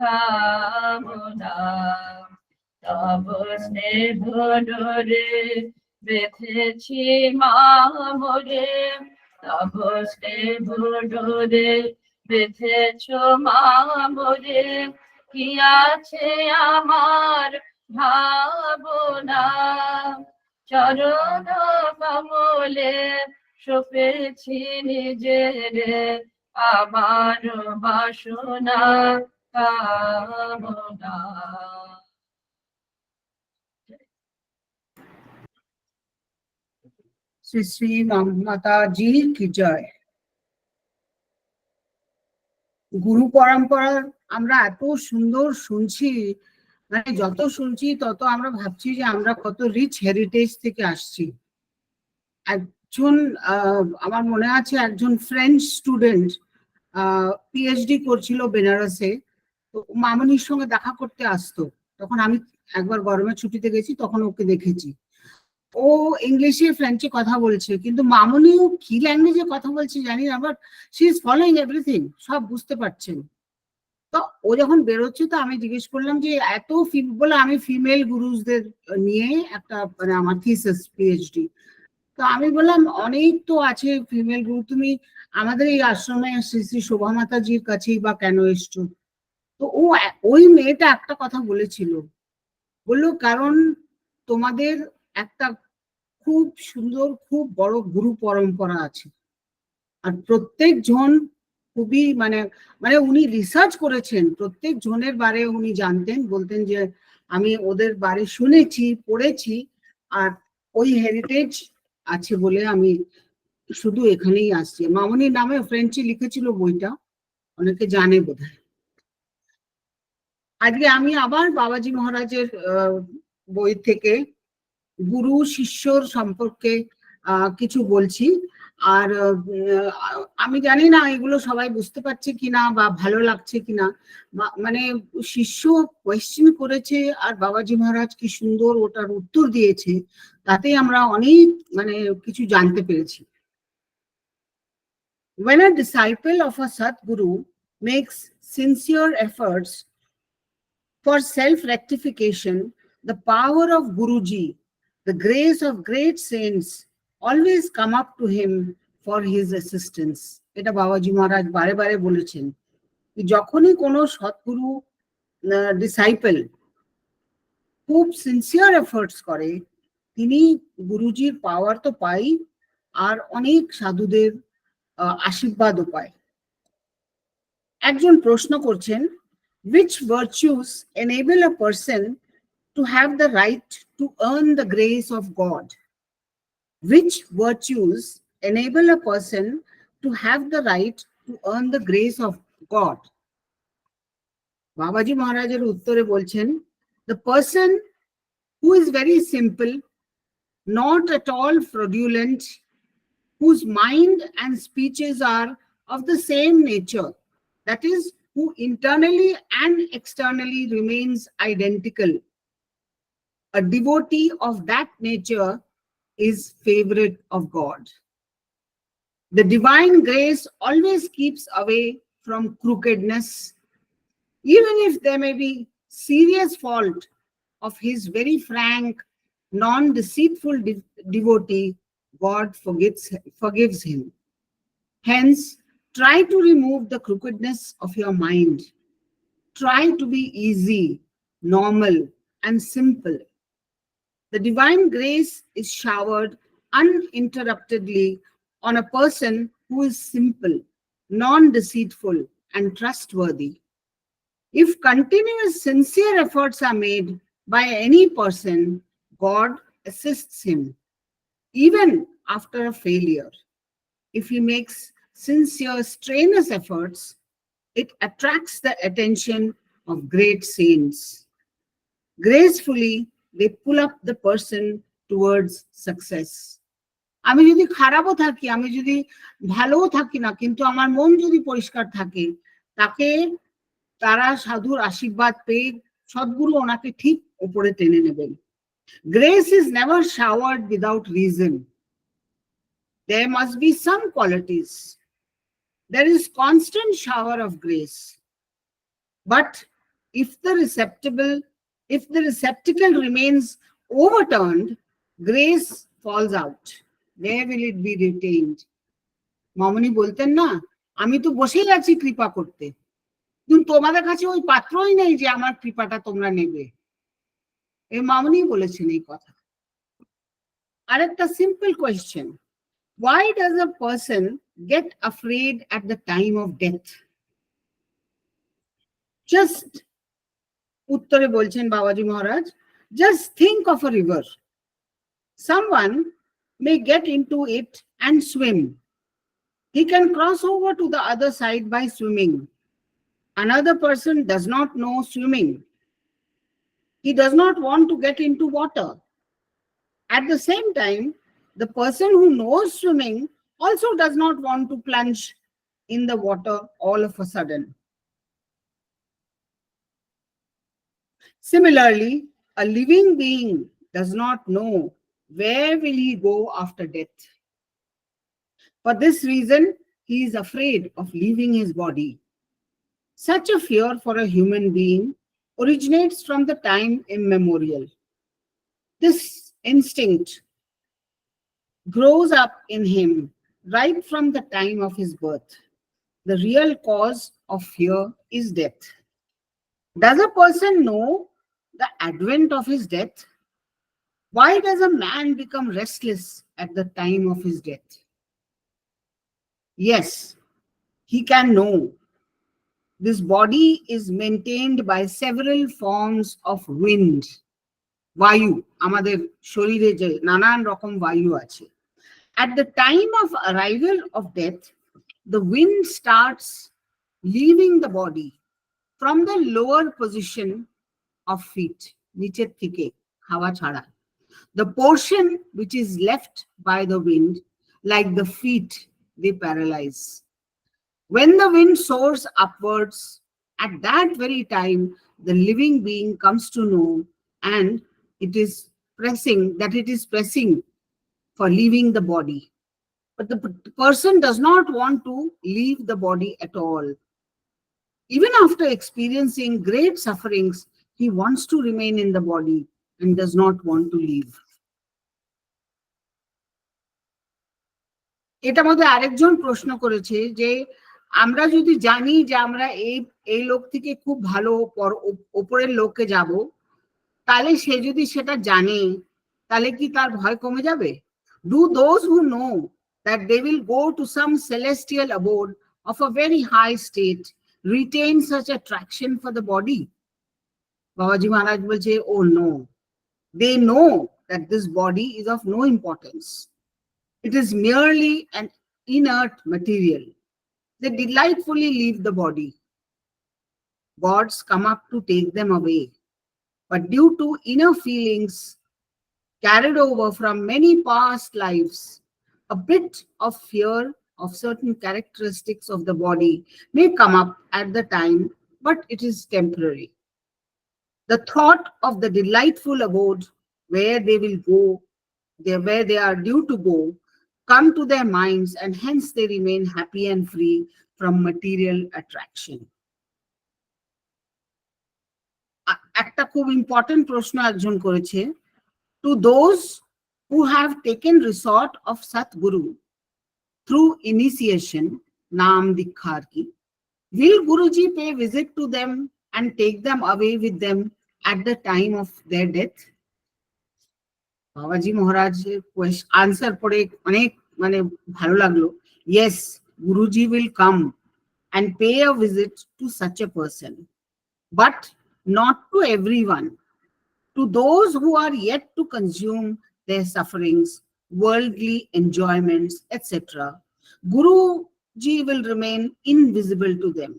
কামনা। তব স্নেহ ডোরে বেঁধেছি মামরে, তব স্নেহ ডোরে বেঁধেছ মামরে, কি আছে আমার ভাবনা। চরণ কমলে সপেছি নিজেরে আমার বাসনা কামনা। শ্রী শ্রী মাতাজি কি জয়। গুরু পরম্পরা আমরা এত সুন্দর শুনছি, মানে যত শুনছি তত আমরা ভাবছি যে আমরা কত রিচ হেরিটেজ থেকে আসছি। একজন আমার মনে আছে একজন ফ্রেঞ্চ স্টুডেন্ট পিএইচডি করছিল বেনারসে, তো মামনির সঙ্গে দেখা করতে আসতো। তখন আমি একবার গরমের ছুটিতে গেছি, তখন ওকে দেখেছি। ও ইংলিশে ফ্রেঞ্চে কথা বলছে, কিন্তু মামনিও কি ল্যাঙ্গুয়েজে কথা বলছে জানি না, but she is following everything, সব বুঝতে পারছেন। তো ও যখন বেরোচ্ছে তো আমি জিজ্ঞেস করলাম যে এত বলে আমি ফিমেল গুরুজদের নিয়ে একটা মানে আমার থিসিস পিএইচডি। তো আমি বললাম অনেক তো আছে ফিমেল গুরু, তুমি আমাদের এই আশ্রমে শ্রী শ্রী শোভা মাতাজির কাছেই বা কেন এসছো? তো ওই মেয়েটা একটা কথা বলেছিল, বললো কারণ তোমাদের একটা খুব সুন্দর খুব বড় গুরু পরম্পরা আছে, আর প্রত্যেক জন খুবই মানে মানে উনি রিসার্চ করেছেন, প্রত্যেক জনের বারে উনি জানতেন, বলতেন যে আমি ওদের বারে শুনেছি পড়েছি, আর ওই হেরিটেজ আছে বলে আমি শুধু এখানেই আসছি। মামনির নামে ফ্রেঞ্চে লিখেছিল বইটা, অনেকে জানে বোধহয়। আজকে আমি আবার বাবাজি মহারাজের বই থেকে গুরু শিষ্যর সম্পর্কে কিছু বলছি। আর আমি জানি না এগুলো সবাই বুঝতে পারছে কিনা বা ভালো লাগছে কিনা, মানে শিষ্য কোয়েশ্চেন করেছে আর বাবাজি মহারাজ কি সুন্দর ওটার উত্তর দিয়েছে, তাতে আমরা অনেক মানে কিছু জানতে পেরেছি। When a disciple of a Satguru makes sincere efforts for self-rectification, the power of Guruji, the grace of great saints always come up to him for his assistance. এটা বাবাজি মহারাজ বারে বারে বলেছেন, যখনই কোনো সৎগুরু ডিসাইপল খুব সিনসিয়ার এফর্টস করে, তিনি গুরুজির পাওয়ার তো পাই, আর অনেক সাধুদের আশীর্বাদও পায়। একজন প্রশ্ন করছেন, which virtues enable a person to have the right to earn the grace of God? Which virtues enable a person to have the right to earn the grace of God? Babaji Maharajar uttore bolchen, the person who is very simple, not at all fraudulent, whose mind and speeches are of the same nature, that is, who internally and externally remains identical. A devotee of that nature is favorite of God. The divine grace always keeps away from crookedness. Even if there may be serious fault of his very frank, non-deceitful devotee, God forgives him. Hence, try to remove the crookedness of your mind. Try to be easy, normal, and simple. The divine grace is showered uninterruptedly on a person who is simple, non-deceitful, and trustworthy. If continuous sincere efforts are made by any person, God assists him, even after a failure. If he makes sincere, strenuous efforts, it attracts the attention of great saints. Gracefully, they pull up the person towards success. আমি যদি খারাপও থাকি, আমি যদি ভালোও থাকি না, কিন্তু আমার মন যদি পরিষ্কার থাকে, তাকে তারা সাধুর আশীর্বাদ পেয়ে সদ্গুরু ওনাকে ঠিক উপরে টেনে নেবেন। Grace is never showered without reason. There must be some qualities. There is constant shower of grace. But if the receptacle remains overturned, grace falls out. Where will it be retained? মামনি বলতেন না, আমি তো বসেই আছি কৃপা করতে, কিন্তু তোমাদের কাছে ওই পাত্রই নেই যে আমার কৃপাটা তোমরা নেবে। এই মামনি বলেছেন এই কথা। Arekta simple question. Why does a person get afraid at the time of death? Just uttore bolchen Babaji Maharaj, just think of a river. Someone may get into it and swim. He can cross over to the other side by swimming. Another person does not know swimming. He does not want to get into water. At the same time, the person who knows swimming also does not want to plunge in the water all of a sudden. Similarly, a living being does not know where will he go after death. For this reason, he is afraid of leaving his body. Such a fear for a human being originates from the time immemorial. This instinct grows up in him right from the time of his birth. The real cause of fear is death. Does a person know the advent of his death? Why does a man become restless at the time of his death? Yes, he can know. This body is maintained by several forms of wind. Vayu, আমাদের শরীরে যে নানান রকম বায়ু আছে। At the time of arrival of death, the wind starts leaving the body from the lower position of feet, নিচের থেকে হাওয়া ছাড়া। The portion which is left by the wind, like the feet, they paralyze. When the wind soars upwards, at that very time, the living being comes to know and it is pressing for leaving the body. But the person does not want to leave the body at all. Even after experiencing great sufferings, he wants to remain in the body and does not want to leave. এটা মধ্যে আরেকজন প্রশ্ন করেছে যে আমরা যদি জানি যে আমরা এই লোক থেকে খুব ভালো উপরের লোকে যাব, তাহলে সে যদি সেটা জানে তাহলে কি তার ভয় কমে যাবে? Do those who know that they will go to some celestial abode of a very high state retain such attraction for the body? Babaji Maharaj bolche, oh no. They know that this body is of no importance. It is merely an inert material. They delightfully leave the body. Gods come up to take them away. But due to inner feelings carried over from many past lives, a bit of fear of certain characteristics of the body may come up at the time, but it is temporary. The thought of the delightful abode where they will go, where they are due to go, come to their minds, and hence they remain happy and free from material attraction. একটা খুব important প্রশ্ন একজন করেছে, to those who have taken resort of Satguru through initiation, Naam Dikkhar ki, will Guruji pay visit to them and take them away with them at the time of their death? Babaji Maharaj answer pore onek mane bhalo laglo. Yes, Guruji will come and pay a visit to such a person, but not to everyone. To those who are yet to consume their sufferings, worldly enjoyments, etc., Guruji will remain invisible to them.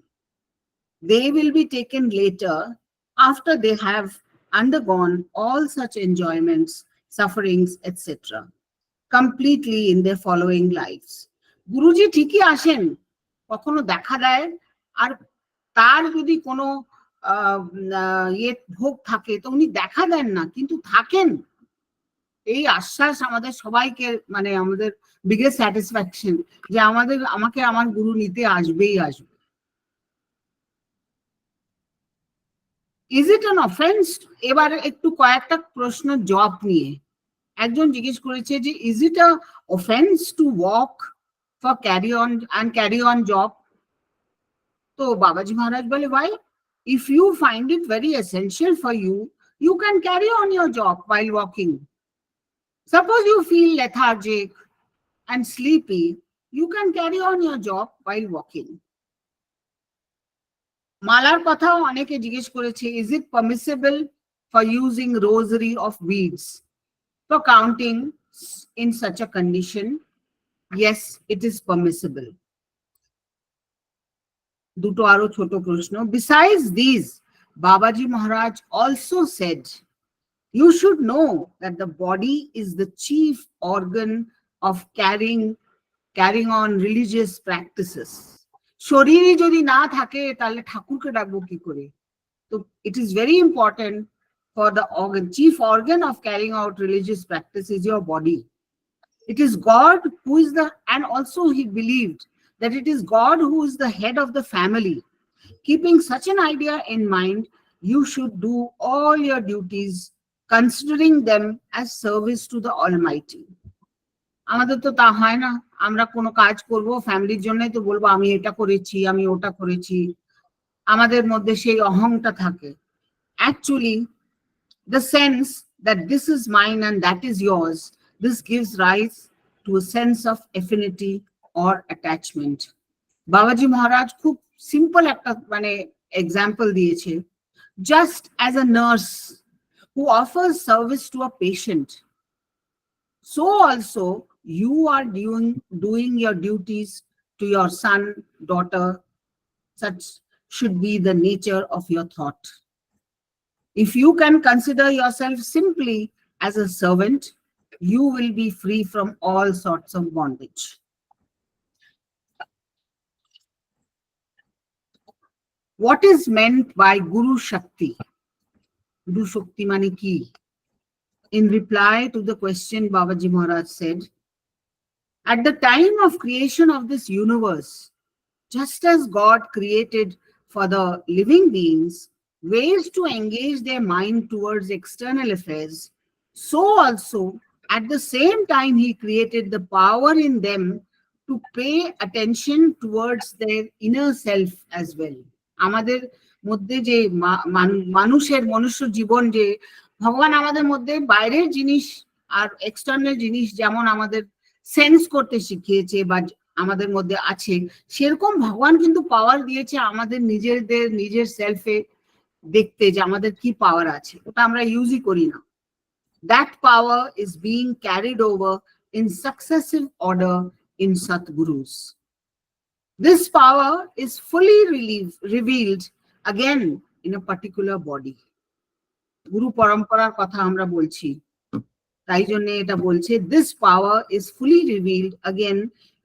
They will be taken later after they have undergone all such enjoyments, sufferings, etc., completely in their following lives. Guruji ঠিকই আসেন, কখনো দেখা দেয়, আর তার যদি কোনো ভোগ থাকে তো উনি দেখা দেন না, কিন্তু থাকেন। এই আশ্বাস আমাদের সবাইকে, মানে আমাদের বিগেস্ট স্যাটিসফ্যাকশন যে আমাকে আমার গুরু নিতে আসবেই আসবে। Is it an offence? এবার একটু কয়েকটা প্রশ্নের জবাব নিয়ে একজন জিজ্ঞেস করেছে যে is it a offence to walk for carry on job? তো বাবাজি মহারাজ বলে, why? If you find it very essential for you, you can carry on your job while walking. Suppose you feel lethargic and sleepy, you can carry on your job while walking. মালার কথাও অনেকে জিজ্ঞেস করেছে, is it permissible for using rosary of beads for counting in such a condition? Yes, it is permissible. দুটো আরো ছোট প্রশ্ন. Besides these, Babaji Maharaj also said, you should know that the body is the chief organ of carrying on religious practices. শরীরে যদি না থাকে তাহলে ঠাকুরকে ডাকবো কি করে? So it is very important for the chief organ of carrying out religious practice is your body. It is God who is and also he believed that it is God who is the head of the family. Keeping such an idea in mind, you should do all your duties, considering them as service to the Almighty. আমাদের তো তা হয় না, আমরা কোনো কাজ করব ফ্যামিলির জন্যই তো বলবো আমি এটা করেছি, আমি ওটা করেছি, আমাদের মধ্যে সেই অহংটা থাকে। Actually, the sense that this is mine and that is yours, this gives rise to a sense of affinity or attachment. Babaji Maharaj খুব সিম্পল একটা মানে এক্সাম্পল দিয়েছে, just as a nurse who offers service to a patient, so also you are doing your duties to your son, daughter. Such should be the nature of your thought. If you can consider yourself simply as a servant, you will be free from all sorts of bondage. What is meant by Guru Shakti? Guru Shakti mane ki? In reply to the question, Babaji Maharaj said, at the time of creation of this universe, just as God created for the living beings ways to engage their mind towards external affairs, so also at the same time he created the power in them to pay attention towards their inner self as well. আমাদের মধ্যে যে মানুষের মনুষ্য জীবন, যে ভগবান আমাদের মধ্যে বাইরের জিনিস আর এক্সটার্নাল জিনিস যেমন আমাদের সেন্স করতে শিখিয়েছে বা আমাদের মধ্যে আছে, সেরকম ভগবান কিন্তু পাওয়ার দিয়েছে আমাদের নিজের সেলফে দেখতে যে আমাদের কি পাওয়ার আছে, ওটা আমরা ইউজই করি না। That power is being carried over in successive order in Satgurus. This power is fully revealed again in a particular body. Guru Paramparar কথা আমরা বলছি, তাই জন্য এটা বলছে, this power is fully revealed again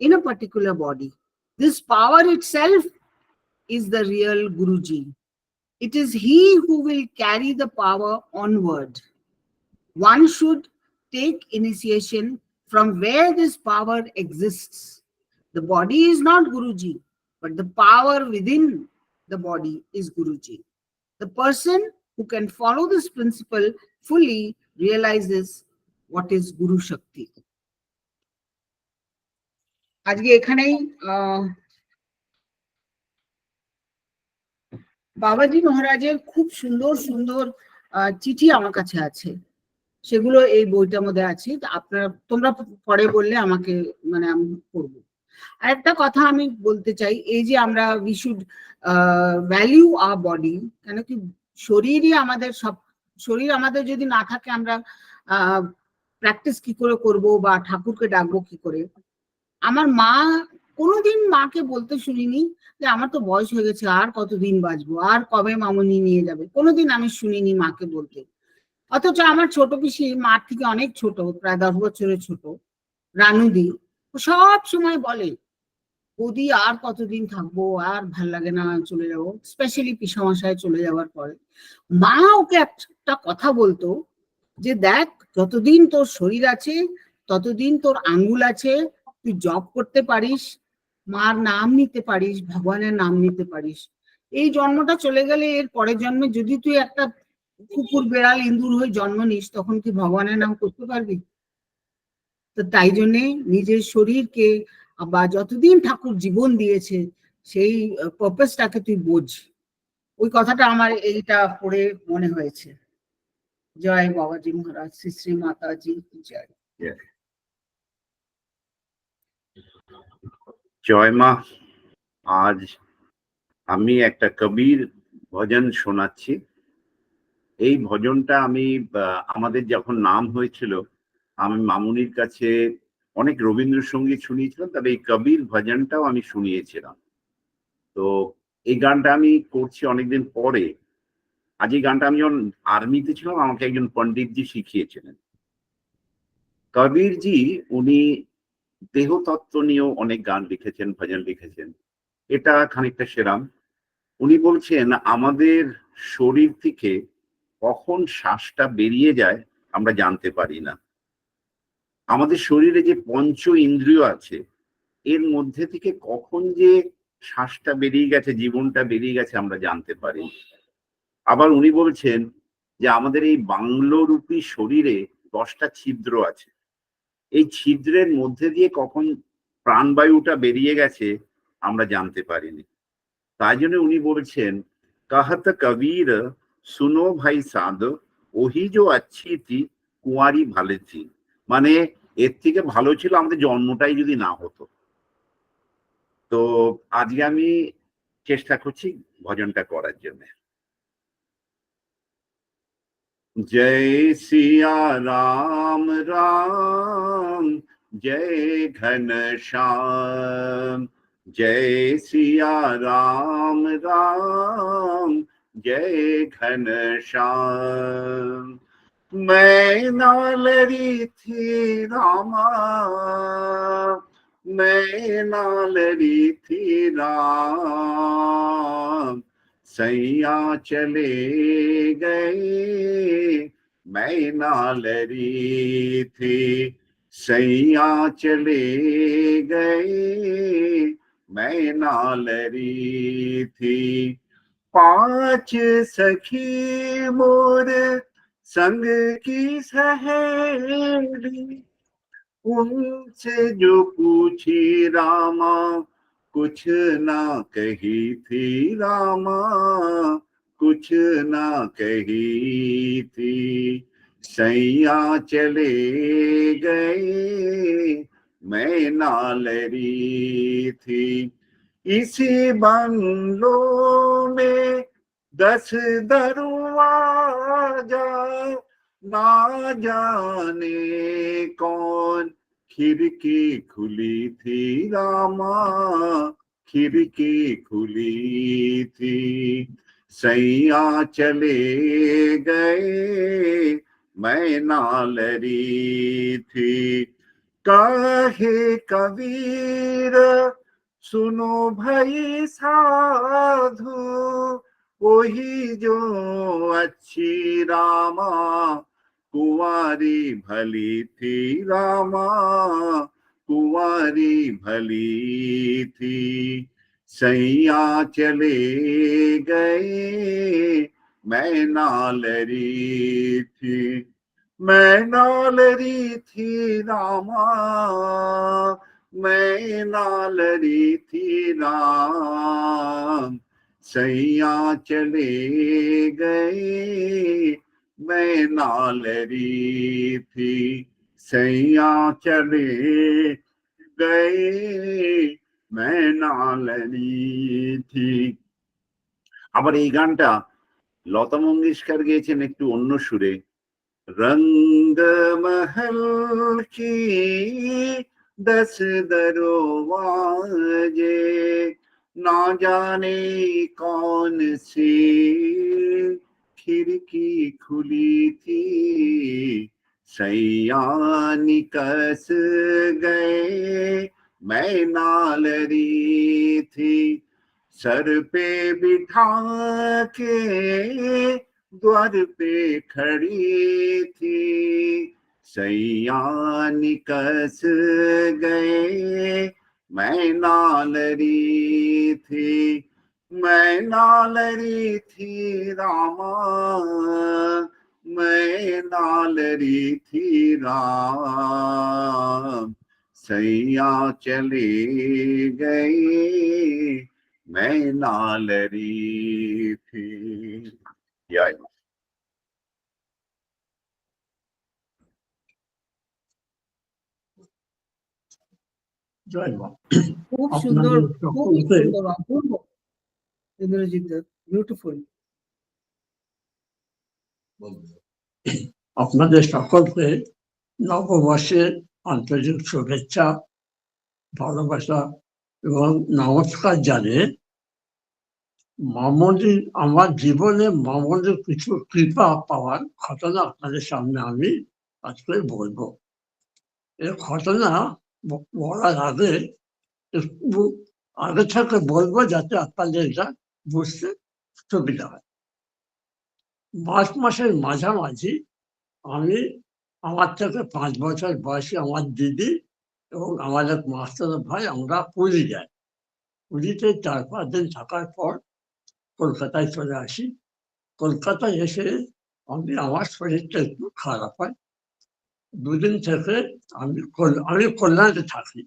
in a particular body. This power itself is the real Guruji. It is he who will carry the power onward. One should take initiation from where this power exists. The body is not Guruji, but the power within the body is Guruji. The person who can follow this principle fully realizes what is Guru Shakti. আজকে এখানেই বাবাজি মহারাজের খুব সুন্দর সুন্দর চিঠি আমার কাছে আছে, সেগুলো এই বইটার মধ্যে আছে। তোমরা পরে বললে আমাকে মানে আমি পড়বো। আর একটা কথা আমি বলতে চাই, এই যে আমরা we should value our body, কেন কি শরীরই আমাদের সব, শরীর আমাদের যদি না থাকে আমরা প্র্যাকটিস কি করে করব বা ঠাকুরকে ডাকবো কি করে। আমার মা কোনোদিন মাকে বলতে শুনিনি যে আমার তো বয়স হয়ে গেছে, আর কতদিন বাঁচবো, আর কবে মামুনি নিয়ে যাবে, কোনোদিন আমি শুনিনি মাকে বলতে। অথচ আমার ছোট পিসি মার থেকে অনেক ছোট, প্রায় 10 বছরের ছোট, রানুদি, সব সময় বলে বৌদি আর কতদিন থাকবো, আর ভাল লাগে না, চলে যাবো, স্পেশালি পিসামশায় চলে যাওয়ার পরে। মা ওকে একটা কথা বলতো যে দেখ, যতদিন তোর শরীর আছে ততদিন তোর আঙ্গুল আছে, তুই জব করতে পারিস, মার নাম নিতে পারিস, ভগবানের নাম নিতে পারিস। এই জন্মটা চলে গেলে এর পরের জন্মে যদি তুই একটা কুকুর বেড়াল ইঁদুর হয়ে জন্ম নিস, তখন কি ভগবানের নাম করতে পারবি? তো তাই জন্যে নিজের শরীরকে বা যতদিন ঠাকুর জীবন দিয়েছে সেই পারপাসটাকে তুই বোঝ। ওই কথাটা আমার এইটা পড়ে মনে হয়েছে। জয় বাবাজি মহারাজ, শ্রী শ্রী মাতাজি জয়। জয় মা, আজ আমি একটা কবির ভজন শোনাচ্ছি। এই ভজনটা আমি আমাদের যখন নাম হয়েছিল, আমি মামুনির কাছে অনেক রবীন্দ্রসঙ্গীত শুনিয়েছিলাম, তবে এই কবির ভজনটাও আমি শুনিয়েছিলাম। তো এই গানটা আমি করছি অনেকদিন পরে। আজ এই গানটা আমি যখন আর্মিতে ছিলাম, আমাকে একজন পণ্ডিতজি শিখিয়েছিলেন। কবিরজি উনি দেহতত্ত্ব নিয়েও অনেক গান লিখেছেন, ভজন লিখেছেন। এটা খানিকটা সেরাম। উনি বলছেন আমাদের শরীর থেকে কখন শ্বাসটা বেরিয়ে যায় আমরা জানতে পারি না। আমাদের শরীরে যে পঞ্চ ইন্দ্রিয় আছে, এর মধ্যে থেকে কখন যে শ্বাসটা বেরিয়ে গেছে, জীবনটা বেরিয়ে গেছে আমরা জানতে পারি। আবার উনি বলছেন যে আমাদের এই বাংলোরূপী শরীরে 10টা ছিদ্র আছে। এই ছিদ্রের মধ্যে দিয়ে কখন প্রাণবায়ুটা বেরিয়ে গেছে আমরা জানতে পারিনি। তাই জন্য উনি বলছেন, कहत कबीर सुनो भाई साध ওহি जो अच्छी थी কুঁয়ারি ভালো থি। মানে এর থেকে ভালো ছিল আমাদের জন্মটাই যদি না হতো। তো আজকে আমি চেষ্টা করছি ভজনটা করার জন্য। जय सिया राम राम जय घनश्याम, जय सिया राम राम जय घनश्याम। मैं नालरी थी रामा, मैं नालरी थी राम, सैया चले गए मैं नालरी थी, सैया चले गए मैं नालरी थी। 5 सखी मोर संग की सहेली, उनसे जो पूछी रामा कुछ ना कही थी रामा, कुछ ना कही थी। सैया चले गए मैं नालरी थी। इसी बंगलो में 10 दरवाजा, ना जाने कौन खिड़की खुली थी रामा, खिड़की खुली थी। सैया चले गए मैं नालरी थी। कहे कबीर सुनो भाई साधु वही जो अच्छी रामा कुंवारी भली थी रामा, कुंवारी भली थी। सैया चले गए मैं नालरी थी, मैं नालरी थी रामा, मैं नालरी थी राम, सैया चले गए मैं नालरी थी, सैया चले गए मैं नालरी थी। আবার এই গানটা লতা মঙ্গেশকর গেয়েছেন একটু অন্য সুরে। रंग महल की 10 दरवाजे, ना जाने कौन सी खिड़की खुली थी। सैया निकस गए मैं नालरी थी, सर पे बिठा के द्वार पे खड़ी थी। सैया निकस गए मैं नालरी थी, मैं नालरी थी रामा, मैं नालरी थी राम, सैया चले गए मैं नालरी थी। जय मां। জয় মা। খুব আপনাদের সুন্দর, খুব সকলকে সুন্দর, অপূর্ব। ইন্দ্রজিৎ, বিউটিফুল। আপনাদের সকলকে নববর্ষের আন্তরিক শুভেচ্ছা, ভালোবাসা এবং নমস্কার জানিয়ে মামনির, আমার জীবনে মামনির কিছু কৃপা পাওয়ার ঘটনা আপনাদের সামনে আমি আজকে বলবো। এই ঘটনা বলার আগে একটু আগে থেকে বলবো যাতে আপনাদের এটা বুঝতে সুবিধা হয়। মার্চ মাসের মাঝামাঝি আমি, আমার থেকে 5 বছর বয়সী আমার দিদি এবং আমার এক মাস্টার ভাই, আমরা পুরী যাই। পুরীতে 4-5 দিন থাকার পর কলকাতায় চলে আসি। কলকাতায় এসে আমার শরীরটা একটু খারাপ হয়। 2 দিন থেকে আমি কল্যাণে থাকি।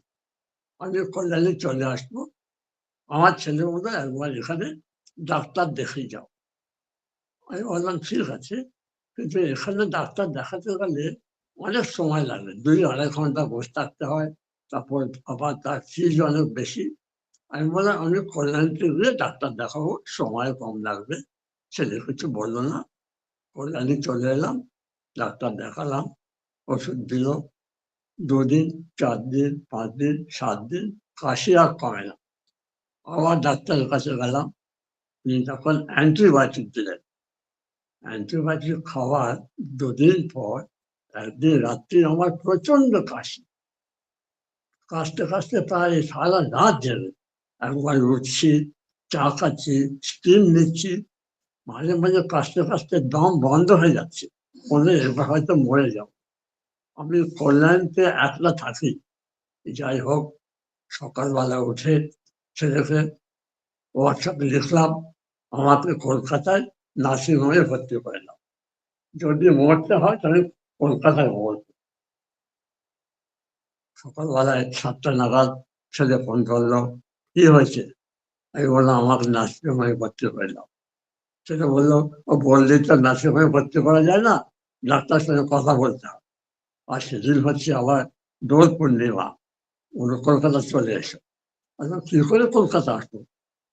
আমি কল্যাণে চলে আসবো। আমার ছেলে বললো একবার এখানে ডাক্তার দেখে যাও। আমি বললাম ঠিক আছে, কিন্তু এখানে ডাক্তার দেখাতে গেলে অনেক সময় লাগে, 2-2.5 ঘন্টা বসে থাকতে হয়, তারপর আবার তার ফিজ অনেক বেশি। আমি বললাম আমি কল্যাণীতে গিয়ে ডাক্তার দেখাবো, সময় কম লাগবে। ছেলে কিছু বললো না। কল্যাণী চলে এলাম, ডাক্তার দেখালাম, ওষুধ দিল। 2 দিন, 4 দিন, 5 দিন, 7 দিন, কাশি আর কমে না। আবার ডাক্তারের কাছে গেলাম, তিনি তখন অ্যান্টিবায়োটিক দিলেন। অ্যান্টিবায়োটিক খাওয়ার 2 দিন পর একদিন রাত্রি আমার প্রচন্ড কাশি। কাশতে কাশতে প্রায় সারা রাত যাবে। একবার উঠছি, চা খাচ্ছি, স্টিম নিচ্ছি, মাঝে মাঝে কাশতে কাশতে দম বন্ধ হয়ে যাচ্ছে, বলে এবার হয়তো মরে যাব। আমি কল্যাণীতে একলা থাকি। যাই হোক, সকালবেলা উঠে ছেলেকে হোয়াটসঅ্যাপে লিখলাম, আমাকে কলকাতায় নার্সিংহোমে ভর্তি করে নাও, যদি মরতে হয় তাহলে কলকাতায় মরবো। সকালবেলায় 7টা নাগাদ ছেলে ফোন করলো, কি হয়েছে? আমি বললাম আমাকে নার্সিংহোমে ভর্তি করে নাও। সেটা বললো, ও বললেই তো নার্সিংহোমে ভর্তি করা যায় না, ডাক্তার সঙ্গে কথা বলতে হবে। আর সেদিন হচ্ছে আবার দোল পূর্ণিমা, কলকাতা চলে এসো। আচ্ছা কি করে কলকাতা আসবো?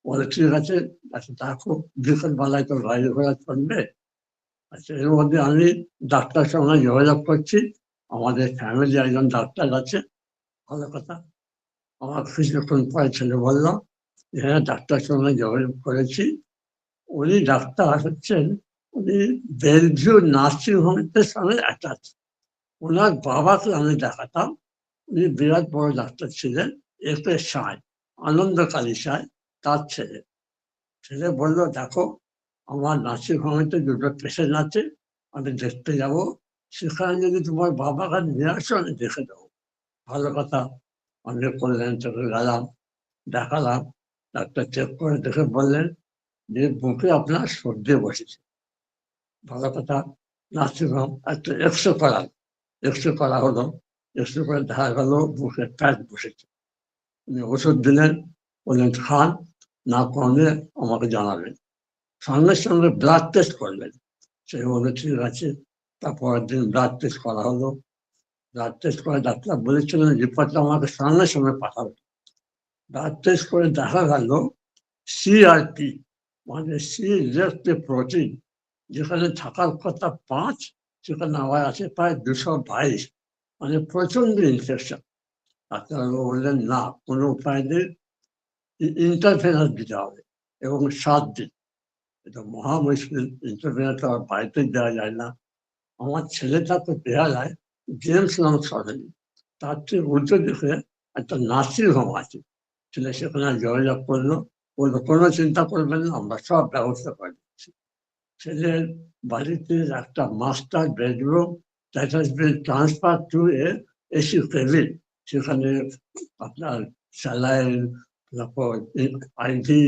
বলে ঠিক আছে, আচ্ছা দেখো বিকেল বেলায় তো গাড়ি ঘোড়া চলবে। আচ্ছা, এর মধ্যে আমি ডাক্তার সঙ্গে যোগাযোগ করছি, আমাদের ফ্যামিলি একজন ডাক্তার আছে। ভালো কথা। আমার কিছুক্ষণ পরে ছেলে বললো, হ্যাঁ ডাক্তার সঙ্গে যোগাযোগ করেছি, উনি ডাক্তার হচ্ছেন, উনি বেলভিউ নার্সিং হোমের সঙ্গে অ্যাটাচ। ওনার বাবাকে আমি দেখাতাম, উনি বিরাট বড় ডাক্তার ছিলেন, একে সাঁই, আনন্দকালী সাঁই, তার ছেলে। ছেলে বললো দেখো আমার নার্সিং হোমেতে 2টো পেশেন্ট আছে, আমি দেখতে যাব, সেখানে যদি তোমার বাবাকে নিয়ে আসো আমি দেখে দেবো। ভালো কথা। আমি কল্যাণ চলে গেলাম, দেখালাম। ডাক্তার চেক করে দেখে বললেন যে বুকে আপনার সর্দি বসেছে। ভালো কথা। নার্সিংহোম একটা এক্সরে করা হলো। এক্সরে করে দেখা গেল বুকে প্যাচ বসেছে। উনি ওষুধ দিলেন, বললেন খান, না কমলে আমাকে জানাবেন। সঙ্গে সঙ্গে ব্লাড টেস্ট করলেন। সেই বলে ঠিক আছে। তারপরের দিন ব্লাড টেস্ট করা হলো। ব্লাড টেস্ট করে ডাক্তার বলেছিলেন রিপোর্টটা আমাকে সঙ্গে সঙ্গে পাঠাবে। ব্লাড টেস্ট করে দেখা গেল সিআরপি, মানে সি রেস্ট প্রোটিন, যেখানে থাকার কথা 5, সেখানে আবার আছে প্রায় 222, মানে প্রচন্ড ইনফেকশন। ডাক্তারবাবু বললেন না, কোনো উপায় নেই, ইন্টারফেরেন্স দিতে হবে এবং 7 দিন। এটা মহা মুশকিল, ইন্টারফেরেন্স তো আর বাড়িতে দেওয়া যায় না। আমার ছেলেটা তো দেওয়া যায় জেমস নাম সরেনি, তার চেয়ে উল্টো দিকে একটা নার্সিং হোম আছে। ছেলে সেখানে যোগাযোগ করলো, বললো কোনো চিন্তা করবেন না, আমরা সব ব্যবস্থা করে দিচ্ছি। ছেলের বাড়িতে একটা master bedroom, that has been transfer to AC cabin. সেখানে আপনার স্যালাইন, তারপর আইভি,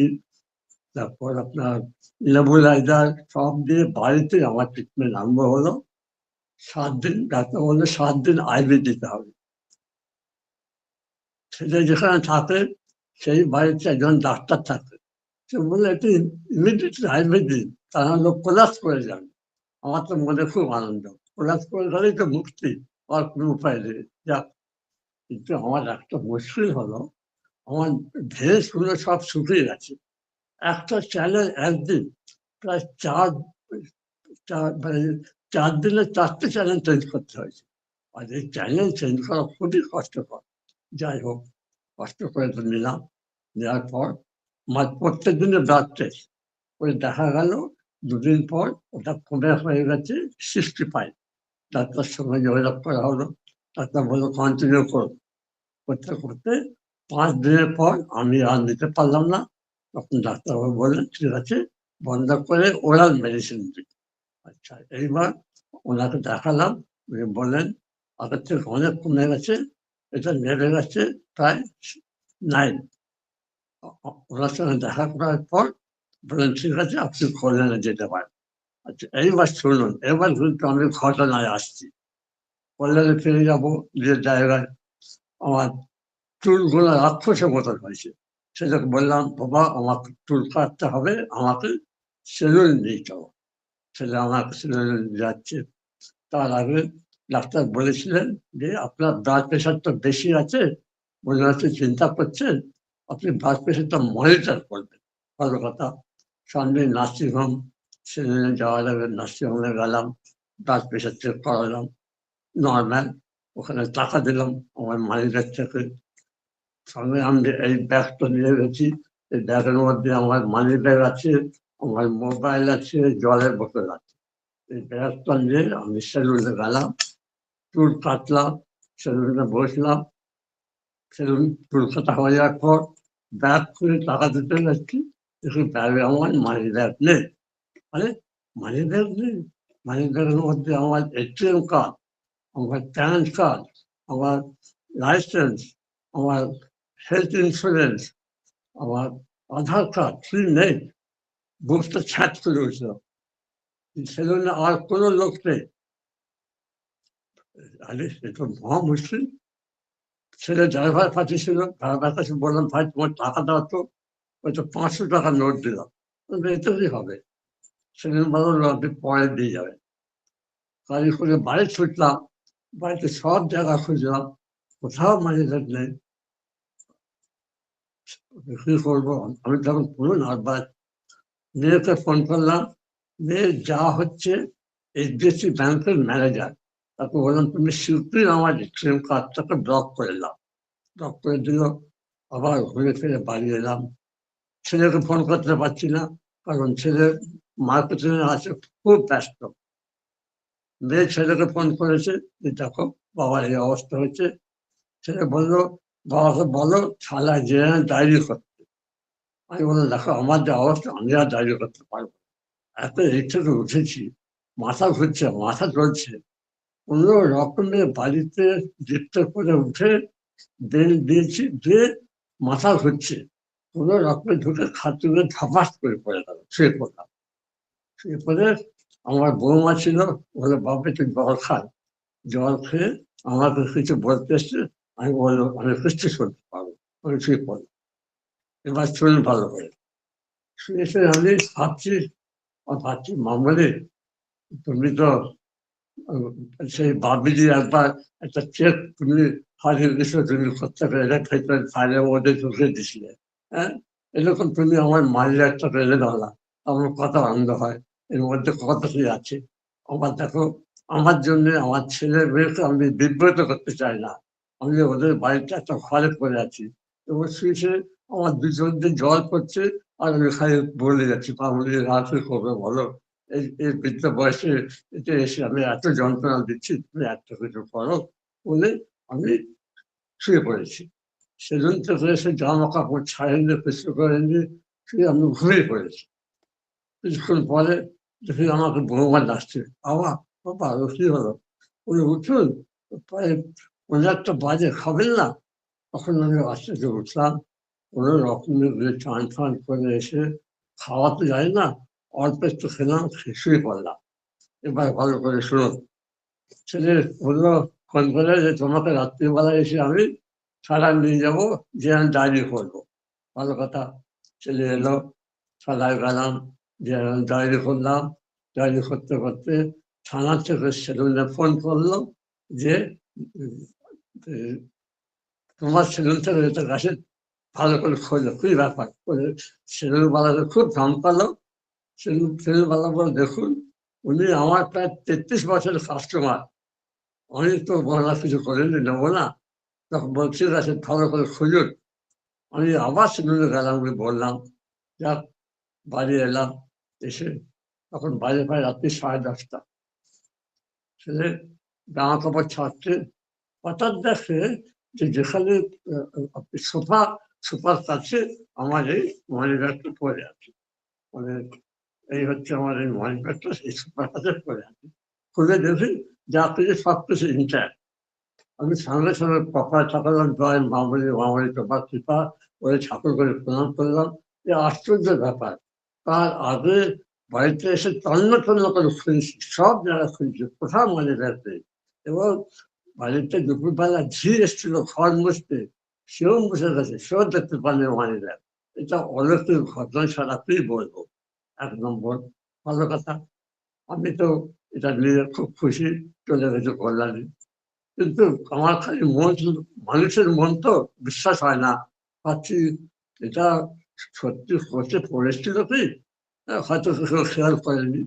তারপর আপনার নেবুলাইজার সব দিয়ে বাড়িতে আমার ট্রিটমেন্ট আরম্ভ হলো। 7 দিন, ডাক্তার বললো 7 দিন আইভি দিতে হবে। ছেলে যেখানে থাকে সেই বাড়িতে একজন ডাক্তার থাকে, সে বললো একটু ইমিডিয়েটলি আইভি দিন, তারা লোক কোলাপস করে যাবে। আমার তো মনে খুব আনন্দ, কোলাপস করে গেলেই তো মুক্তি, আর কোনো উপায় নেই। যাক, কিন্তু আমার একটা মুশকিল হলো, আমার ড্রেসগুলো সব শুকিয়ে গেছে। একটা চ্যানেল একদিন প্রায় মানে 4 দিনে 4টে চ্যানেল চেঞ্জ করতে হয়েছে। আর এই চ্যানেল চেঞ্জ করা খুবই কষ্টকর। যাই হোক, কষ্ট করে তো নিলাম। নেওয়ার পর প্রত্যেক দিনে ব্লাড টেস্ট করে দেখা গেল 2 দিন পর ওটা কমে হয়ে গেছে 65। ডাক্তার সঙ্গে যোগাযোগ করা হলো, ডাক্তার বললো কন্টিনিউ করুন। করতে করতে 5 দিনের পর আমি আর নিতে পারলাম না। তখন ডাক্তারবাবু বললেন ঠিক আছে, বন্ধ করে ওরাল মেডিসিন দিন। আচ্ছা, এইবার ওনাকে দেখালাম, উনি বললেন আগের থেকে অনেক কমে গেছে, এটা নেমে গেছে প্রায় 9। ওনার সঙ্গে দেখা করার পর বললেন ঠিক আছে, আপনি কল্যাণে যেতে পারেন। আচ্ছা, এইবার শুনুন, এবার কিন্তু আমি ঘটনায় আসছি। কল্যাণে ফিরে যাবো, যে জায়গায় আমার চুলগুলো রাক্ষসের মতন হয়েছে, সেটাকে বললাম বাবা আমাকে চুল কাটতে হবে, আমাকে সেলুন নিয়ে যাবো। ছেলে আমাকে সেলুন যাচ্ছে। তার আগে ডাক্তার বলেছিলেন যে আপনার ব্লাড প্রেশারটা বেশি আছে, মনে হচ্ছে চিন্তা করছেন, আপনি ব্লাড প্রেশারটা মনিটর করবেন। ভালো কথা। সামনে নার্সিংহোম, সেলুনে যাওয়ার আগে নার্সিংহোমে গেলাম, ব্লাড প্রেশার চেক করালাম, নর্মাল। ওখানে টাকা দিলাম আমার মালিকের থেকে। সঙ্গে আমি এই ব্যাগটা নিয়ে গেছি, এই ব্যাগের মধ্যে আমার মানি ব্যাগ আছে, আমার মোবাইল আছে, জলের বোতল আছে। এই ব্যাগটা নিয়ে আমি সেলুনে গেলাম, চুল কাটলাম, সেলুনে বসলাম। সেলুন চুল কাটা হয়ে যাওয়ার পর ব্যাগ খুলে টাকা দিতে যাচ্ছি, দেখি ব্যাগে আমার মানি ব্যাগ নেই। আরে মানি ব্যাগ নেই? মানি ব্যাগের মধ্যে আমার এটিএম কার্ড, আমার প্যান কার্ড, আমার লাইসেন্স, আমার হেলথ ইন্স্যুরেন্স, আমার আধার কার্ড ফ্রি নেই। বুকটা ছ্যাঁচ করে উঠল। সেলুনে আর কোনো লোক নেই। আরে সে তো মহা মুশকিল। ছেলে ড্রাইভার পাঠিয়েছিল, ড্রাইভার কাছে বললাম ভাই তোমার টাকা দাও তো, ওই তো 500 টাকা নোট দিলাম। এতেই হবে। সেদিন বললো আপনি পরে দিয়ে যাবেন। গাড়ি করে বাড়ি ছুটলাম, বাড়িতে সব জায়গা খুঁজলাম, কোথাও মানি ব্যাগ নেই। কি করবো? আমি তখন পুরো নার্ভাস। মেয়েকে ফোন করলাম, মেয়ে যা হচ্ছে এইচডিএফসি ব্যাংকের ম্যানেজার, তাকে বললাম তুমি শীঘ্রই আমার এটিএম কার্ডটাকে ব্লক করে দাও। ব্লক করে দিল। আবার ঘুরে ফিরে বাড়ি এলাম। ছেলেকে ফোন করতে পারছি না, কারণ ছেলে মার্কেটিং আছে, খুব ব্যস্ত। মেয়ে ছেলেকে ফোন করেছে যে দেখো বাবার এই অবস্থা হয়েছে। ছেলে বললো বাবাকে বলো শালা যে ডায়েরি করতে। আমি বললাম দেখো আমার যে অবস্থা, আমি আর ডায়েরি করতে পারবো। এত এই থেকে উঠেছি, মাথা ঘুরছে, মাথা চলছে। কোনো রকমের বাড়িতে জিপটা করে উঠে বেল দিয়েছি, দিয়ে মাথা ঘুরছে, কোনো রকমের ঢুকে খাতুনে ধাপাস করে পড়ে গেল, শুয়ে পড়লাম। শুয়ে পড়ে আমার বৌমা ছিল, বলে বাবা একটু জল খায়। জল খেয়ে আমাকে কিছু বলতে এসছে, আমি বললো আমি কিছু শুনতে পারবো। আমি শুয়ে পড়লাম। এবার শুনে ভালো করে শুয়ে শুয়ে আমি ভাবছি মামলে তুমি তো সেই বাবিজি একবার একটা চেক তুমি হারিয়ে গেছো, তুমি করতে পেরে ফাইলের মধ্যে ঢুকে দিছিলে। হ্যাঁ, এরকম তুমি আমার মায়ের একটা পেলে দাঁড়া, আমার কথা আনন্দ হয়, এর মধ্যে কত কি আছে। আমার দেখো, আমার জন্য আমার ছেলে মেয়েকে আমি বিব্রত করতে চাই না। আমি ওদের বাড়িতে একটা ঘরে পড়ে আছি, এবং শুয়ে আমার 2 চোখ দিয়ে জল পড়ছে, আর আমি খালি বলে যাচ্ছি পাবলি রাত্রে করবে বলো, এই বৃদ্ধ বয়সে এটা এসে আমি এত যন্ত্রণা দিচ্ছি, তুমি একটা কিছু করো বলে আমি শুয়ে পড়েছি। সেদিন থেকে এসে জামা কাপড় ছাড়িয়ে কিছু করে নিয়ে শুয়ে আমি ঘুমিয়ে পড়েছি। কিছুক্ষণ পরে দেখি আমাকে বৌমা ডাকছে, বাবা বাবা কি হলো? উনি উঠুন, প্রায় 1 বাজে, খাবেন না? তখন আমি আস্তে আস্তে উঠলাম, কোনো রকমের চান ফান করে এসে, খাওয়া তো যায় না, অল্প একটু খেলাম, শুয়ে পড়লাম। এবার ভালো করে শুনুন। ছেলে বললো ফোন করে যে তোমাকে রাত্রিবেলা এসে আমি থানায় নিয়ে যাবো, যে আমি ডায়েরি করবো। ভালো কথা। ছেলে এলো, থানায় গেলাম, যে আমি ডায়েরি করলাম। ডায়েরি করতে করতে থানা থেকে সেলুনে ফোন করলো যে তোমার সেলুনটা রয়েছে গাছের ভালো করে খোঁজো, কি ব্যাপার করে সেলুনওয়ালাকে খুব ধমকালো। সেলুনওয়ালা বলে, দেখুন উনি আমার প্রায় 33 বছরের কাস্টমার, আমি তো বলা কিছু করেনি, নেবো না। তখন বলছি গাছে ভালো করে খুঁজুন। আমি আবার সেলুনে গেলাম, বললাম, যাক বাড়ি এলাম, এসে তখন বাজে প্রায় রাত্রি 10:30। ছেলে জামা কাপড় ছাড়ছে, হঠাৎ দেখে যে যেখানে সোফার কাছে আমার এই মানি ব্যাগটা পড়ে আছে, মানে এই হচ্ছে আমার এই মানি ব্যাগটা এই সোফার কাছে পড়ে আছে। খুলে দেখি যা কিছু সব কিছু ইন্টার। আমি সঙ্গে সঙ্গে কপাল ঠাকালাম, জয় মামনি তোমার কৃপা, ওই ঠাকুর করে প্রণাম করলাম। এ আশ্চর্য ব্যাপার, তার আগে বাড়িতে এসে তন্ন তন্ন করে খুঁজছি, সব জায়গায় খুঁজছি, কোথাও মানি ব্যাগ নেই। এবং বাড়িতে দুপুরবেলা ঝি এসেছিল ঘর মুছতে, সেও মুছে গেছে, সেও দেখতে পারেনি মানি ব্যাগ। এটা অলৌকিক ঘটনা ছাড়া কি বলবো। 1 নম্বর ভালো কথা, আমি তো এটা নিয়ে খুব খুশি, চলে গেছে কল্যাণী। কিন্তু আমার খালি মন, মানুষের মন তো বিশ্বাস হয় না, ভাবছি এটা সত্যি করতে পড়েছিল কি, হয়তো কেউ খেয়াল করেনি।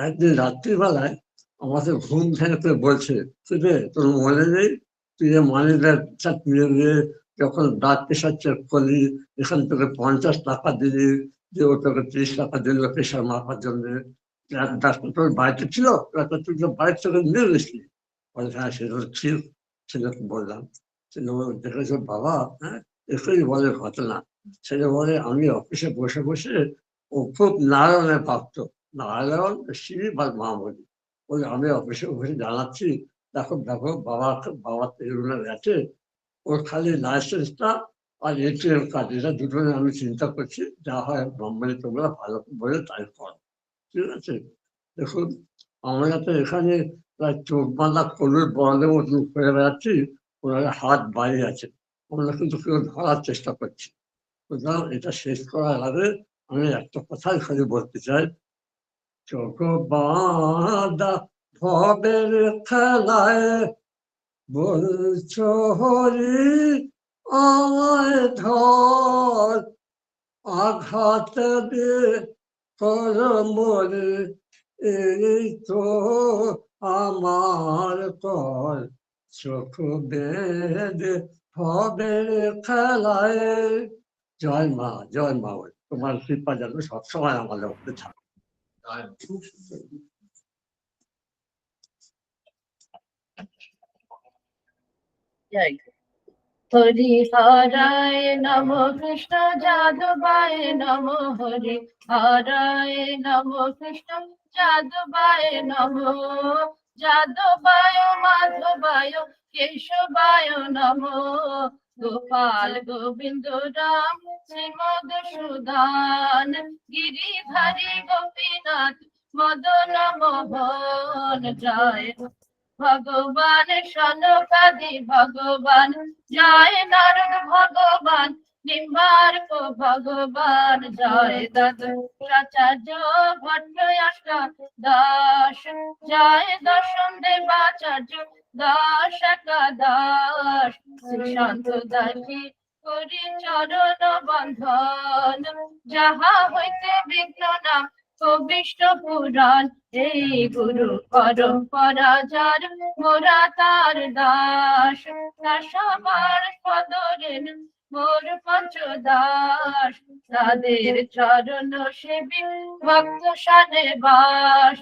একদিন রাত্রিবেলায় আমাকে ঘুম ভেঙে বলছে, তুই তোর মনে নেই তুই যে মানি ব্যাগটা নিয়ে গিয়ে যখন ব্লাড প্রেশার চেক করলি, এখান থেকে 50 টাকা দিলি, যে ও তোকে 30 টাকা দিল প্রেশার মাপার জন্য, ডাক্তার তোর বাড়িতে ছিল, তুই তো বাড়ির থেকে নিয়ে গেছিলি। বলে, হ্যাঁ সেটা ঠিক। ছেলেকে বললাম, ছেলে দেখেছ বাবা, হ্যাঁ এটাই বলে ঘটনা। ছেলে বলে, আমি অফিসে বসে বসে, ও খুব নারায়ণে ভাবতো, নারায়ণ শিব বা মামনি, বলে আমি অফিসে বসে জানাচ্ছি, দেখো দেখো বাবা তেরুনা গেছে, ওর খালি লাইসেন্সটা আর এটিএম কার্ড, এটা দুটো আমি চিন্তা করছি, যা হয় মামনি তোমরা ভালো বলে তাই করো, ঠিক আছে। দেখুন আমরা তো এখানে প্রায় চোখ বাঁধা কলুর বড়দের মতন করে বেড়াচ্ছি, ওনারা হাত বাইরে আছে, আমরা কিন্তু কেউ ধরার চেষ্টা করছি। সুতরাং এটা শেষ করার আগে আমি একটা কথাই খালি বলতে চাই, চোখ বাঁধা ভবের খেলায় বলছো হরি আমায় ধর, আঘাত দিয়ে কর মরে, এই তো আমার কর, চোখ বেঁধে ভবের খেলায়। জয় মা, জয় মা, তোমার কৃপা যেন সবসময় আমাদের উপরে থাকে। হরি হরায় নম কৃষ্ণ যাদবায় নম, হরি হরায় নম কৃষ্ণ যাদবায় নম, যাদবায় মাধবায় কেশবায় নম, গোপাল গোবিন্দ রাম শ্রী মধুসূদন, গিরিধারী গোপীনাথ মদন মোহন, জয় ভগবান সনকাদি ভগবান, জয় নারদ ভগবান নিম্বার্ক ভগবান, জয় দত্তাচার্য ভট্ট অষ্টাদশ, জয় দশম দেবাচার্য দশ একাদশ, শ্রীশান্ত দাসী করি চরণ বন্ধন, যাহা হইতে বিঘ্ন নাম কবিষ্ট পুরাণ, এই গুরু পরম্পরা যার মোরা তার দাস, সবার পদরেন মোর পঞ্চদাস, তাদের চরণ সেবী ভক্ত সানে বাস,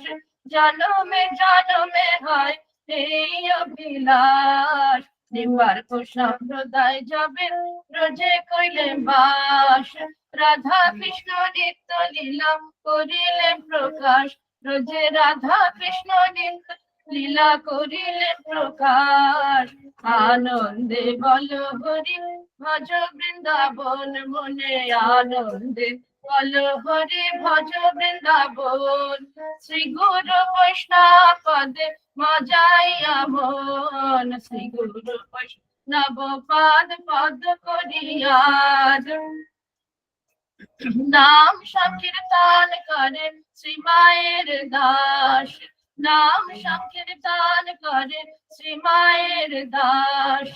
জনমে জনমে হয় এই অভিলাষ, নিম্বার্ক সম্প্রদায় যাবে রোজে কইলে বাস, রাধা কৃষ্ণ নিত্য লীলা করিলে প্রকাশ, রোজে রাধা কৃষ্ণ নিত্য লীলা করিলে প্রকাশ, আনন্দে বল হরি ভজ বৃন্দাবন মনে, আনন্দে বল হরি ভজ বৃন্দাবন, শ্রী গুরু বৈষ্ণব পদে মজাইয়া মন, শ্রী গুরু বৈষ্ণব পদ করিয়াদ, নাম সংকীর্তন করে শ্রী মায়ের দাস, নাম সংকীর্তন করে শ্রী মায়ের দাস,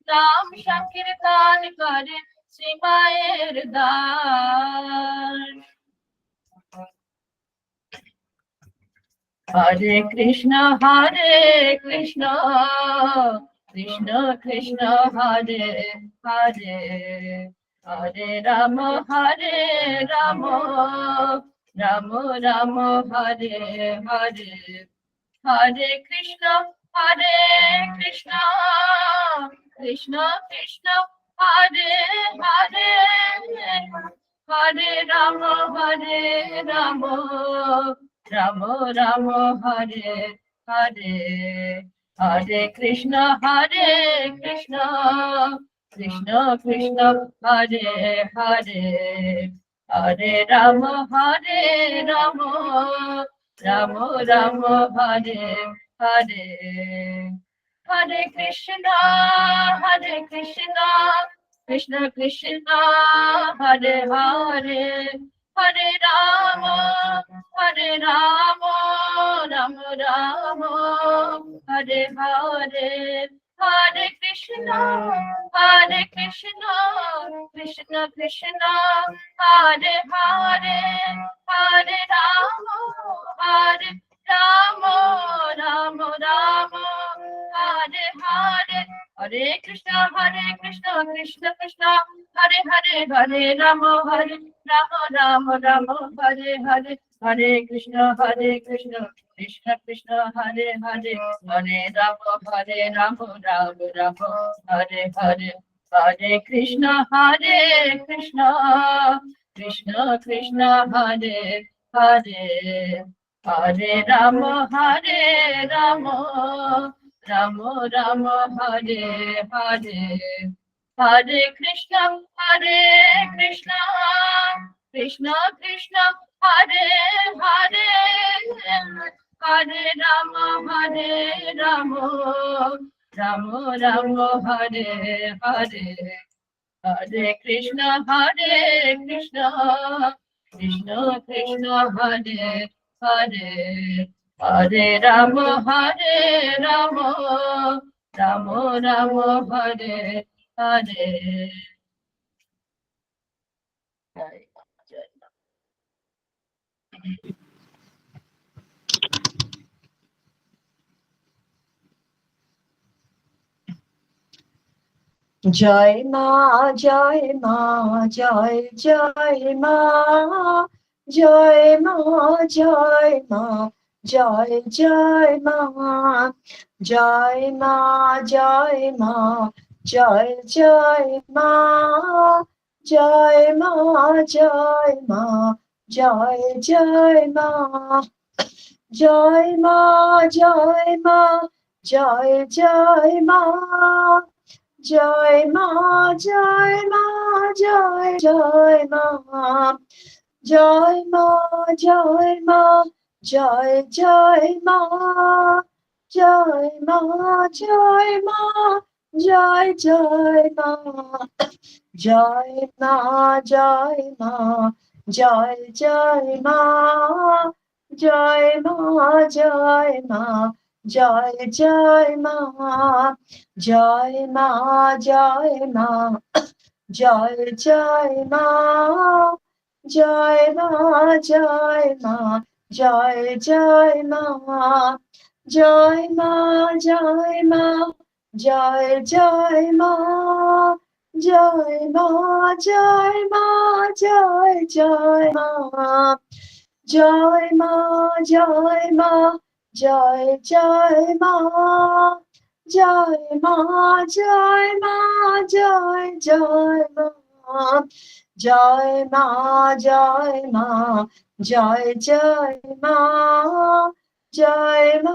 নাম সংকীর্তন করেন শ্রীমায়ের দাস। হরে কৃষ্ণ কৃষ্ণ কৃষ্ণ হরে হরে, হরে রাম রাম রাম রাম হরে হরে, হরে কৃষ্ণ কৃষ্ণ কৃষ্ণ কৃষ্ণ হরে হরে, হরে রাম রাম রাম রাম হরে হরে, হরে কৃষ্ণ কৃষ্ণ কৃষ্ণ কৃষ্ণ হরে হরে, হরে রাম রাম রাম রাম হরে হরে, হরে কৃষ্ণ কৃষ্ণ কৃষ্ণ হরে হরে, হরে রাম রাম রাম হরে হরে, হরে কৃষ্ণ কৃষ্ণ কৃষ্ণ হরে হরে, হরে রাম রাম রাম হরে হরে, হরে কৃষ্ণ কৃষ্ণ কৃষ্ণ হরে হরে, হরে রাম রাম রাম হরে হরে, হরে কৃষ্ণ কৃষ্ণ কৃষ্ণ হরে হরে, হরে রাম রাম রাম হরে হরে, হরে কৃষ্ণ কৃষ্ণ কৃষ্ণ কৃষ্ণ হরে হরে, হরে রাম রাম রাম রাম হরে হরে, হরে কৃষ্ণ কৃষ্ণ কৃষ্ণ কৃষ্ণ হরে হরে, হরে রাম রাম রাম রাম হরে হরে, হরে কৃষ্ণ কৃষ্ণ কৃষ্ণ কৃষ্ণ হরে হরে, হরে রাম রাম রাম রাম হরে হরে। জয় মা জয় মা জয় জয় মা, জয় মা জয় মা জয় জয় মা, জয় মা জয় মা জয় জয় মা, জয় মা জয় মা জয় জয় মা, জয় মা জয় মা জয় জয় মা, জয় মা জয় মা জয় জয় মা, জয় মা জয় মা জয় জয় মা, জয় মা জয় মা জয় জয় মা, জয় মা জয় মা জয় জয় মা, জয় মা জয় মা জয় জয় মা, জয় মা জয় মা জয় জয় মা, জয় মা জয় মা জয় জয় মা, জয় মা জয় মা জয় জয় মা, জয় মা জয় মা জয় জয় মা, জয় মা জয় মা জয় জয় মা, জয় মা জয় মা জয় জয় মা, জয় মা জয় মা জয় জয় মা, জয় মা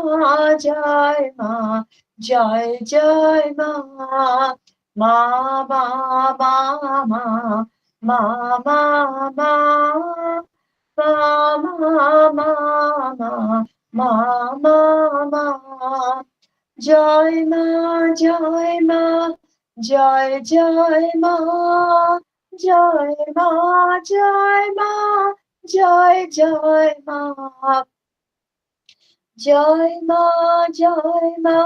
জয় মা জয় জয় মা, মা মা মা মা মা মা মা মা মা মা মা, জয় মা জয় মা জয় জয় মা, জয় মা জয় মা জয় জয় মা, জয় মা জয় মা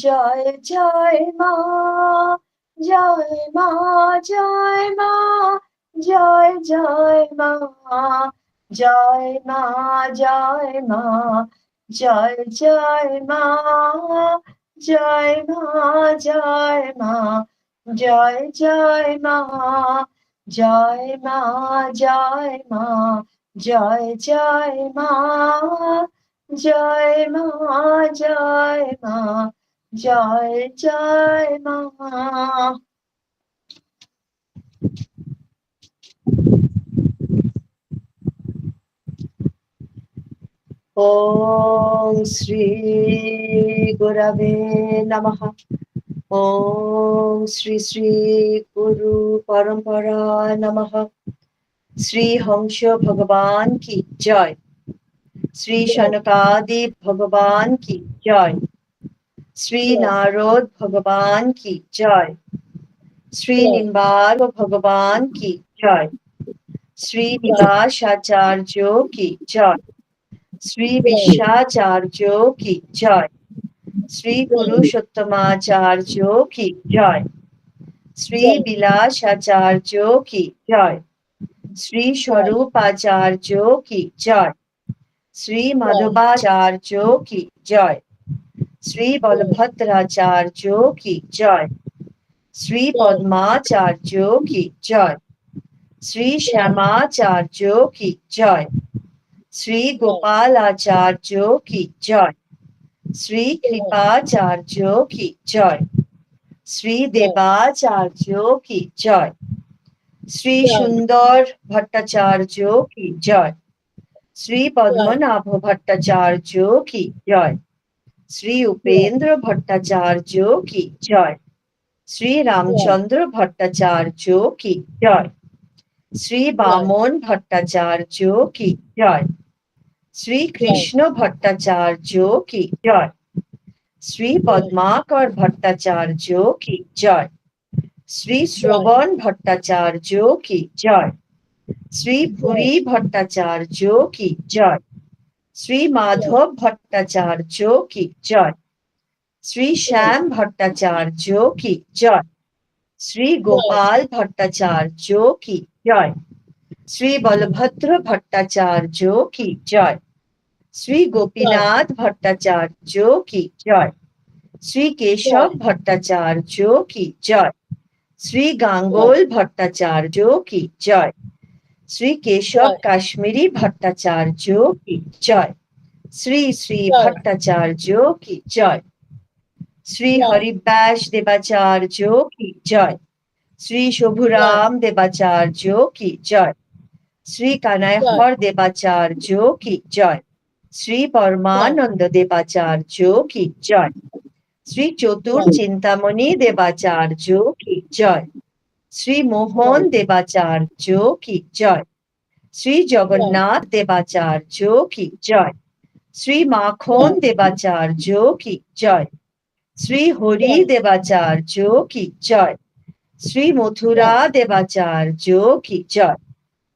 জয় জয় মা, জয় মা, জয় মা, জয় জয় মা, জয় মা, জয় মা, জয় জয় মা, জয় মা, জয় মা, জয় জয় মা, জয় মা, জয় মা, জয় জয় মা, জয় মা, জয় মা, জয় জয় মা। ॐ श्री गुरवे नमः। ॐ श्री श्री गुरु परंपरा नमः। श्री हंस भगवान की जय। श्री शनकादिक भगवान की जय। श्री नारद भगवान की जय। श्री निम्बार्क भगवान की जय। श्री निवासाचार्यों की जय। श्री विश्वाचार्यों की जय। श्री पुरुषोत्तमाचार्यों की जय। श्री विलासाचार्यों की जय। श्री स्वरूपाचार्यों की जय। श्री माधवाचार्यों की जय। श्री बलभद्राचार्यों की जय। श्री पद्माचार्यों की जय। श्री श्यामाचार्यों की जय। श्री गोपालाचार्यों की जय। श्री कृपाचार्यों की जय। श्री देवाचार्यों की जय। श्री सुंदर भट्टाचार्यों की जय। श्री पद्मनाभ भट्टाचार्यों की जय। श्री उपेंद्र भट्टाचार्यों की जय। श्री रामचंद्र भट्टाचार्यों की जय। श्री बामन भट्टाचार्यों की जय। श्री कृष्ण भट्टाचार्यों की जय। श्री पद्माकर भट्टाचार्यों की जय। श्री श्रवण भट्टाचार्यों की जय। श्री भूरी भट्टाचार्यों की जय। श्री माधव भट्टाचार्यों की जय। श्री श्याम भट्टाचार्यों की जय। श्री गोपाल भट्टाचार्यों की जय। श्री बलभद्र भट्टाचार्यों की जय। श्री गोपीनाथ भट्टाचार्यों की जय। श्री केशव भट्टाचार्यों की जय। श्री गांगोल भट्टाचार्यों की जय। श्री केशव काश्मीरी भट्टाचार्यों की जय। श्री श्री भट्टाचार्यों की जय। श्री हरिदास देवाचार्यों की जय। श्री शोभुराम देवाचार्यों की जय। श्री कान्हाहर देवाचार्यों की जय। श्री परमानंद देवाचार्यों की जय। श्री चतुर चिंतामणि देवाचार्यों की जय। श्री मोहन देवाचार्यों की जय। श्री जगन्नाथ देवाचार्यों की जय। श्री माखन देवाचार्यों की जय। श्री हरि देवाचार्यों की जय। श्री मथुरा देवाचार्यों की जय।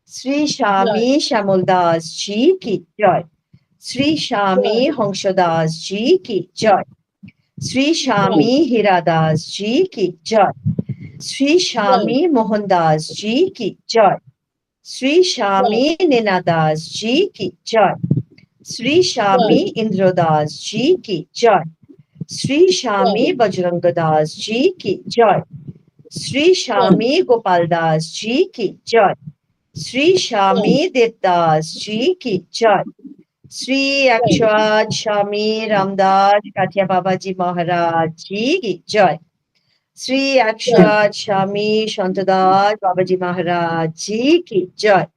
श्री स्वामी श्यामलदास जी की जय। श्री स्वामी हंसदास जी की जय। श्री स्वामी हीरादास जी की जय। श्री स्वामी मोहनदास जी की जय। श्री स्वामी नैनादास जी की जय। श्री स्वामी इंद्रदास जी की जय। श्री स्वामी बजरंगदास जी की जय। श्री स्वामी गोपालदास जी की जय। श्री स्वामी देवदास जी की जय। श्री अक्षर स्वामी रामदास काठिया बाबा जी महाराज जी की जय। श्री अक्षर स्वामी संतदास बाबा जी महाराज जी की जय।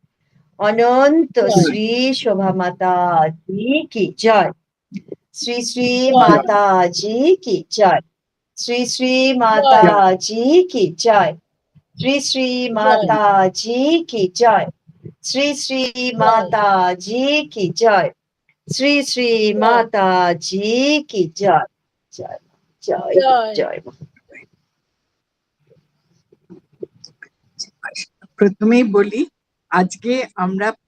अनंत श्री शोभा माता जी की जय। श्री श्री माता जी की जय। श्री श्री माता जी की जय। श्री श्री माता जी की जय। श्री श्री माता जी की जय। श्री श्री माता जी की जय। जय जय जय। প্রথমেই বলি আজকে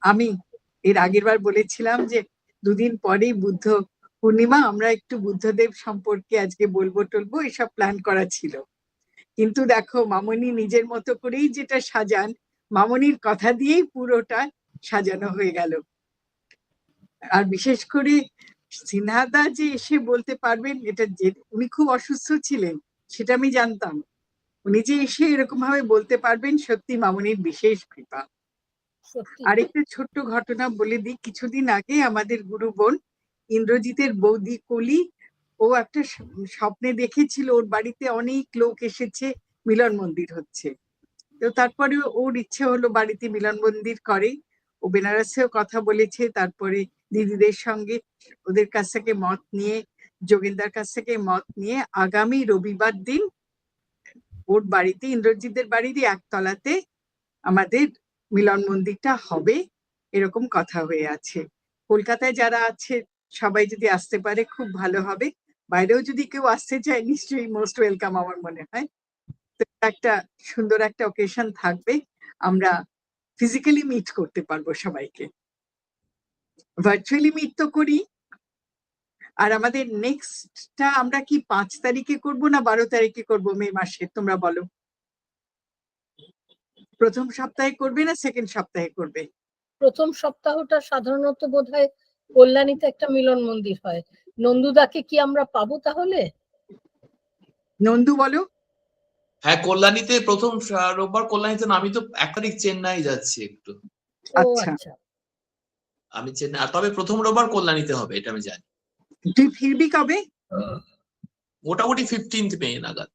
আমি এর আগের বার বলেছিলাম যে দুদিন পরেই বুদ্ধ পূর্ণিমা, আমরা একটু বুদ্ধদেব সম্পর্কে আজকে বলবো টলবো, এসব প্ল্যান করা ছিল, কিন্তু দেখো মামনি নিজের মতো করেই যেটা সাজান, মামনির কথা দিয়েই পুরোটা সাজানো হয়ে গেল। আর বিশেষ করে সিনহাদা যে এসে বলতে পারবেন, এটা যে উনি খুব অসুস্থ ছিলেন সেটা আমি জানতাম, উনি যে এসে এরকম ভাবে বলতে পারবেন, সত্যি মামনির বিশেষ কৃপা। সত্যি আরেকটা ছোট্ট ঘটনা বলে দিই, কিছুদিন আগে আমাদের গুরু বোন ইন্দ্রজিতের বৌদি কলি, ও একটা স্বপ্নে দেখেছিল ওর বাড়িতে অনেক লোক এসেছে, মিলন মন্দির হচ্ছে। তো তারপরে ওর ইচ্ছে হলো বাড়িতে মিলন মন্দির করে, ও বেনারসেও কথা বলেছে, তারপরে দিদিদের সঙ্গে ওদের কাছ থেকে মত নিয়ে, যোগেন্দার কাছ থেকে মত নিয়ে আগামী রবিবার দিন ওর বাড়িতে, ইন্দ্রজিতের বাড়িরই একতলাতে আমাদের মিলন মন্দিরটা হবে, এরকম কথা হয়ে আছে। কলকাতায় যারা আছে সবাই যদি আসতে পারে খুব ভালো হবে, বাইরেও যদি কেউ আসতে চায় নিশ্চয়ই মোস্ট ওয়েলকাম আমার মনে হয়। তো একটা সুন্দর একটা অকেশন থাকবে, আমরা ফিজিক্যালি মিট করতে পারবো সবাইকে, ভার্চুয়ালি মিট তো করি। আর আমাদের নেক্সটটা আমরা কি 5 তারিখে করব না 12 তারিখে করব মে মাসে, তোমরা বলো? প্রথম সপ্তাহে করবে না সেকেন্ড সপ্তাহে করবে? প্রথম সপ্তাহটা সাধারণত বোধহয় কল্যাণীতে একটা মিলন মন্দির হয়। নন্দুদাকে কি আমরা পাবো তাহলে? নন্দু বলো। হ্যাঁ, কল্যাণীতে প্রথম রোববার কল্যাণীতে না, আমি তো 1 তারিখ চেন্নাই যাচ্ছি একটু। ও আচ্ছা। আচ্ছা, আমি চেন্নাই, আর তবে প্রথম রোববার কল্যাণীতে হবে, এটা আমি জানি। তুই ফিরবি কবে? মোটামুটি 15th মে নাগাদ।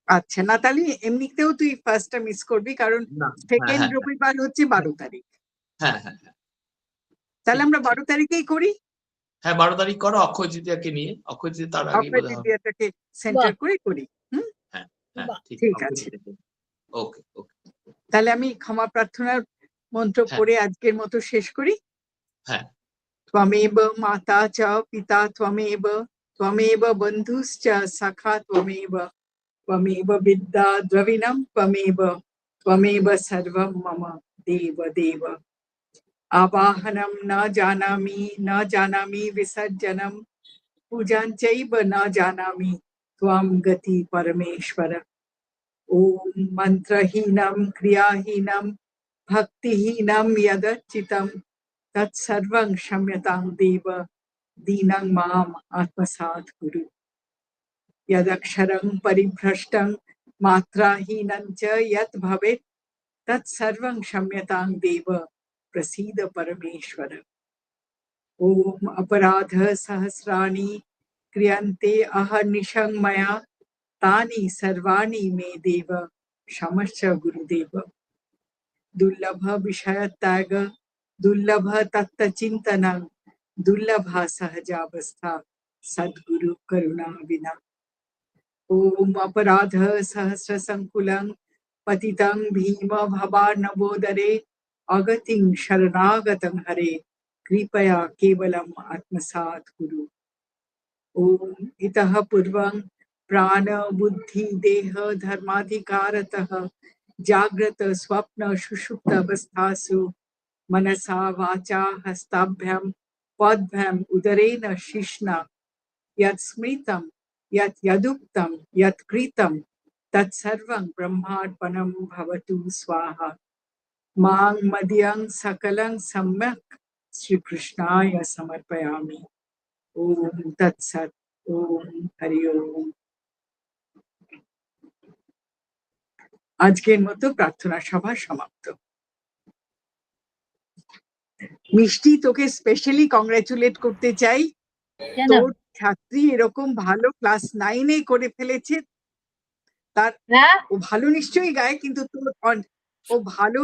আচ্ছা, না তাহলে এমনিতেও তুই ফার্স্টটা মিস করবি, কারণ না, সেকেন্ড হ্যাঁ, রবিবার হচ্ছে 12 তারিখ। হ্যাঁ, হ্যাঁ, হ্যাঁ, তাহলে ঠিক, আমরা ঠিক। 12 তারিখেই করি। হ্যাঁ, 12 তারিখ করো, অক্ষয় তৃতীয়াকে নিয়ে। অক্ষয় তৃতীয়া তার আগেই অক্ষয় বোধহয় হবে। তৃতীয়াটাকে সেন্টার করে করি। হ্যাঁ, হ্যাঁ, বাহ, ঠিক ঠিক অক্ষয় আছে। তৃতীয়া। ওকে, ওকে। তাহলে আমি ক্ষমা প্রার্থনার মন্ত্র হ্যাঁ। পড়ে আজকের মতো শেষ করি। হ্যাঁ। ত্বমেব মাতা চ পিতা ত্বমেব, ত্বমেব বন্ধুশ্চ সখা ত্বমেব, ত্বমেব বিদ্যা দ্রবিণম ত্বমেব, ত্বমেব সর্বম মম দেব দেব। আবাহনম ন জানামি বিসর্জনম, পূজাঞ্চৈব ন জানামি ত্বম গতি পরমেশ্বর। ওম মন্ত্রহীনম ক্রিয়াহীনম ভক্তিহীনম यदच्युतं तत्सर्वं क्षम्यतां देव, दीनं माम् आत्मसात् कुरु। यदक्षरं परिभ्रष्टं मात्राहीनं च यत् भवेत् तत्सर्वं क्षम्यतां देव, प्रसीद परमेश्वर। ओम अपराध सहस्राणि क्रियन्ते अहर्निशं मया, तानि सर्वाणि मे देव क्षमस्व गुरुदेव। दुर्लभ विषय त्याग, दुर्लभ तत्व चिंतन, दुर्लभा सहजावस्था सद्गुरु करुणा विना। ओम अपराध सहस्र संकुलं पतितं भीम भवार्णवोदरे, अगतिं शरणागतं हरे, कृपया केवलम् आत्मसात् कुरु। ओम इतः पूर्वं प्राण बुद्धि देह धर्माधिकारतः जाग्रत स्वप्न सुषुप्त अवस्थासु मनसा वाचा हस्ताभ्यां पद्भ्याम् उदरेण शिश्ना यत् स्मृतं यत् यदुक्तं यत् कृतं तत्सर्वं ब्रह्मार्पणं भवतु स्वाहा। मां मदीयं सकलं सम्यक् श्रीकृष्णाय समर्पयामि। ओम तत्सत्। ओम हरि ओम। আজকের মতো প্রার্থনা সভা সমাপ্ত। মিষ্টি, তোকে স্পেশালি কংগ্রাচুলেট করতে চাই, কেন? তোর ছাত্রী এরকম ভালো ক্লাস 9-এ করে ফেলেছে। তার হ্যাঁ, ও ভালো নিশ্চয়ই গায়, কিন্তু তোর ও ভালো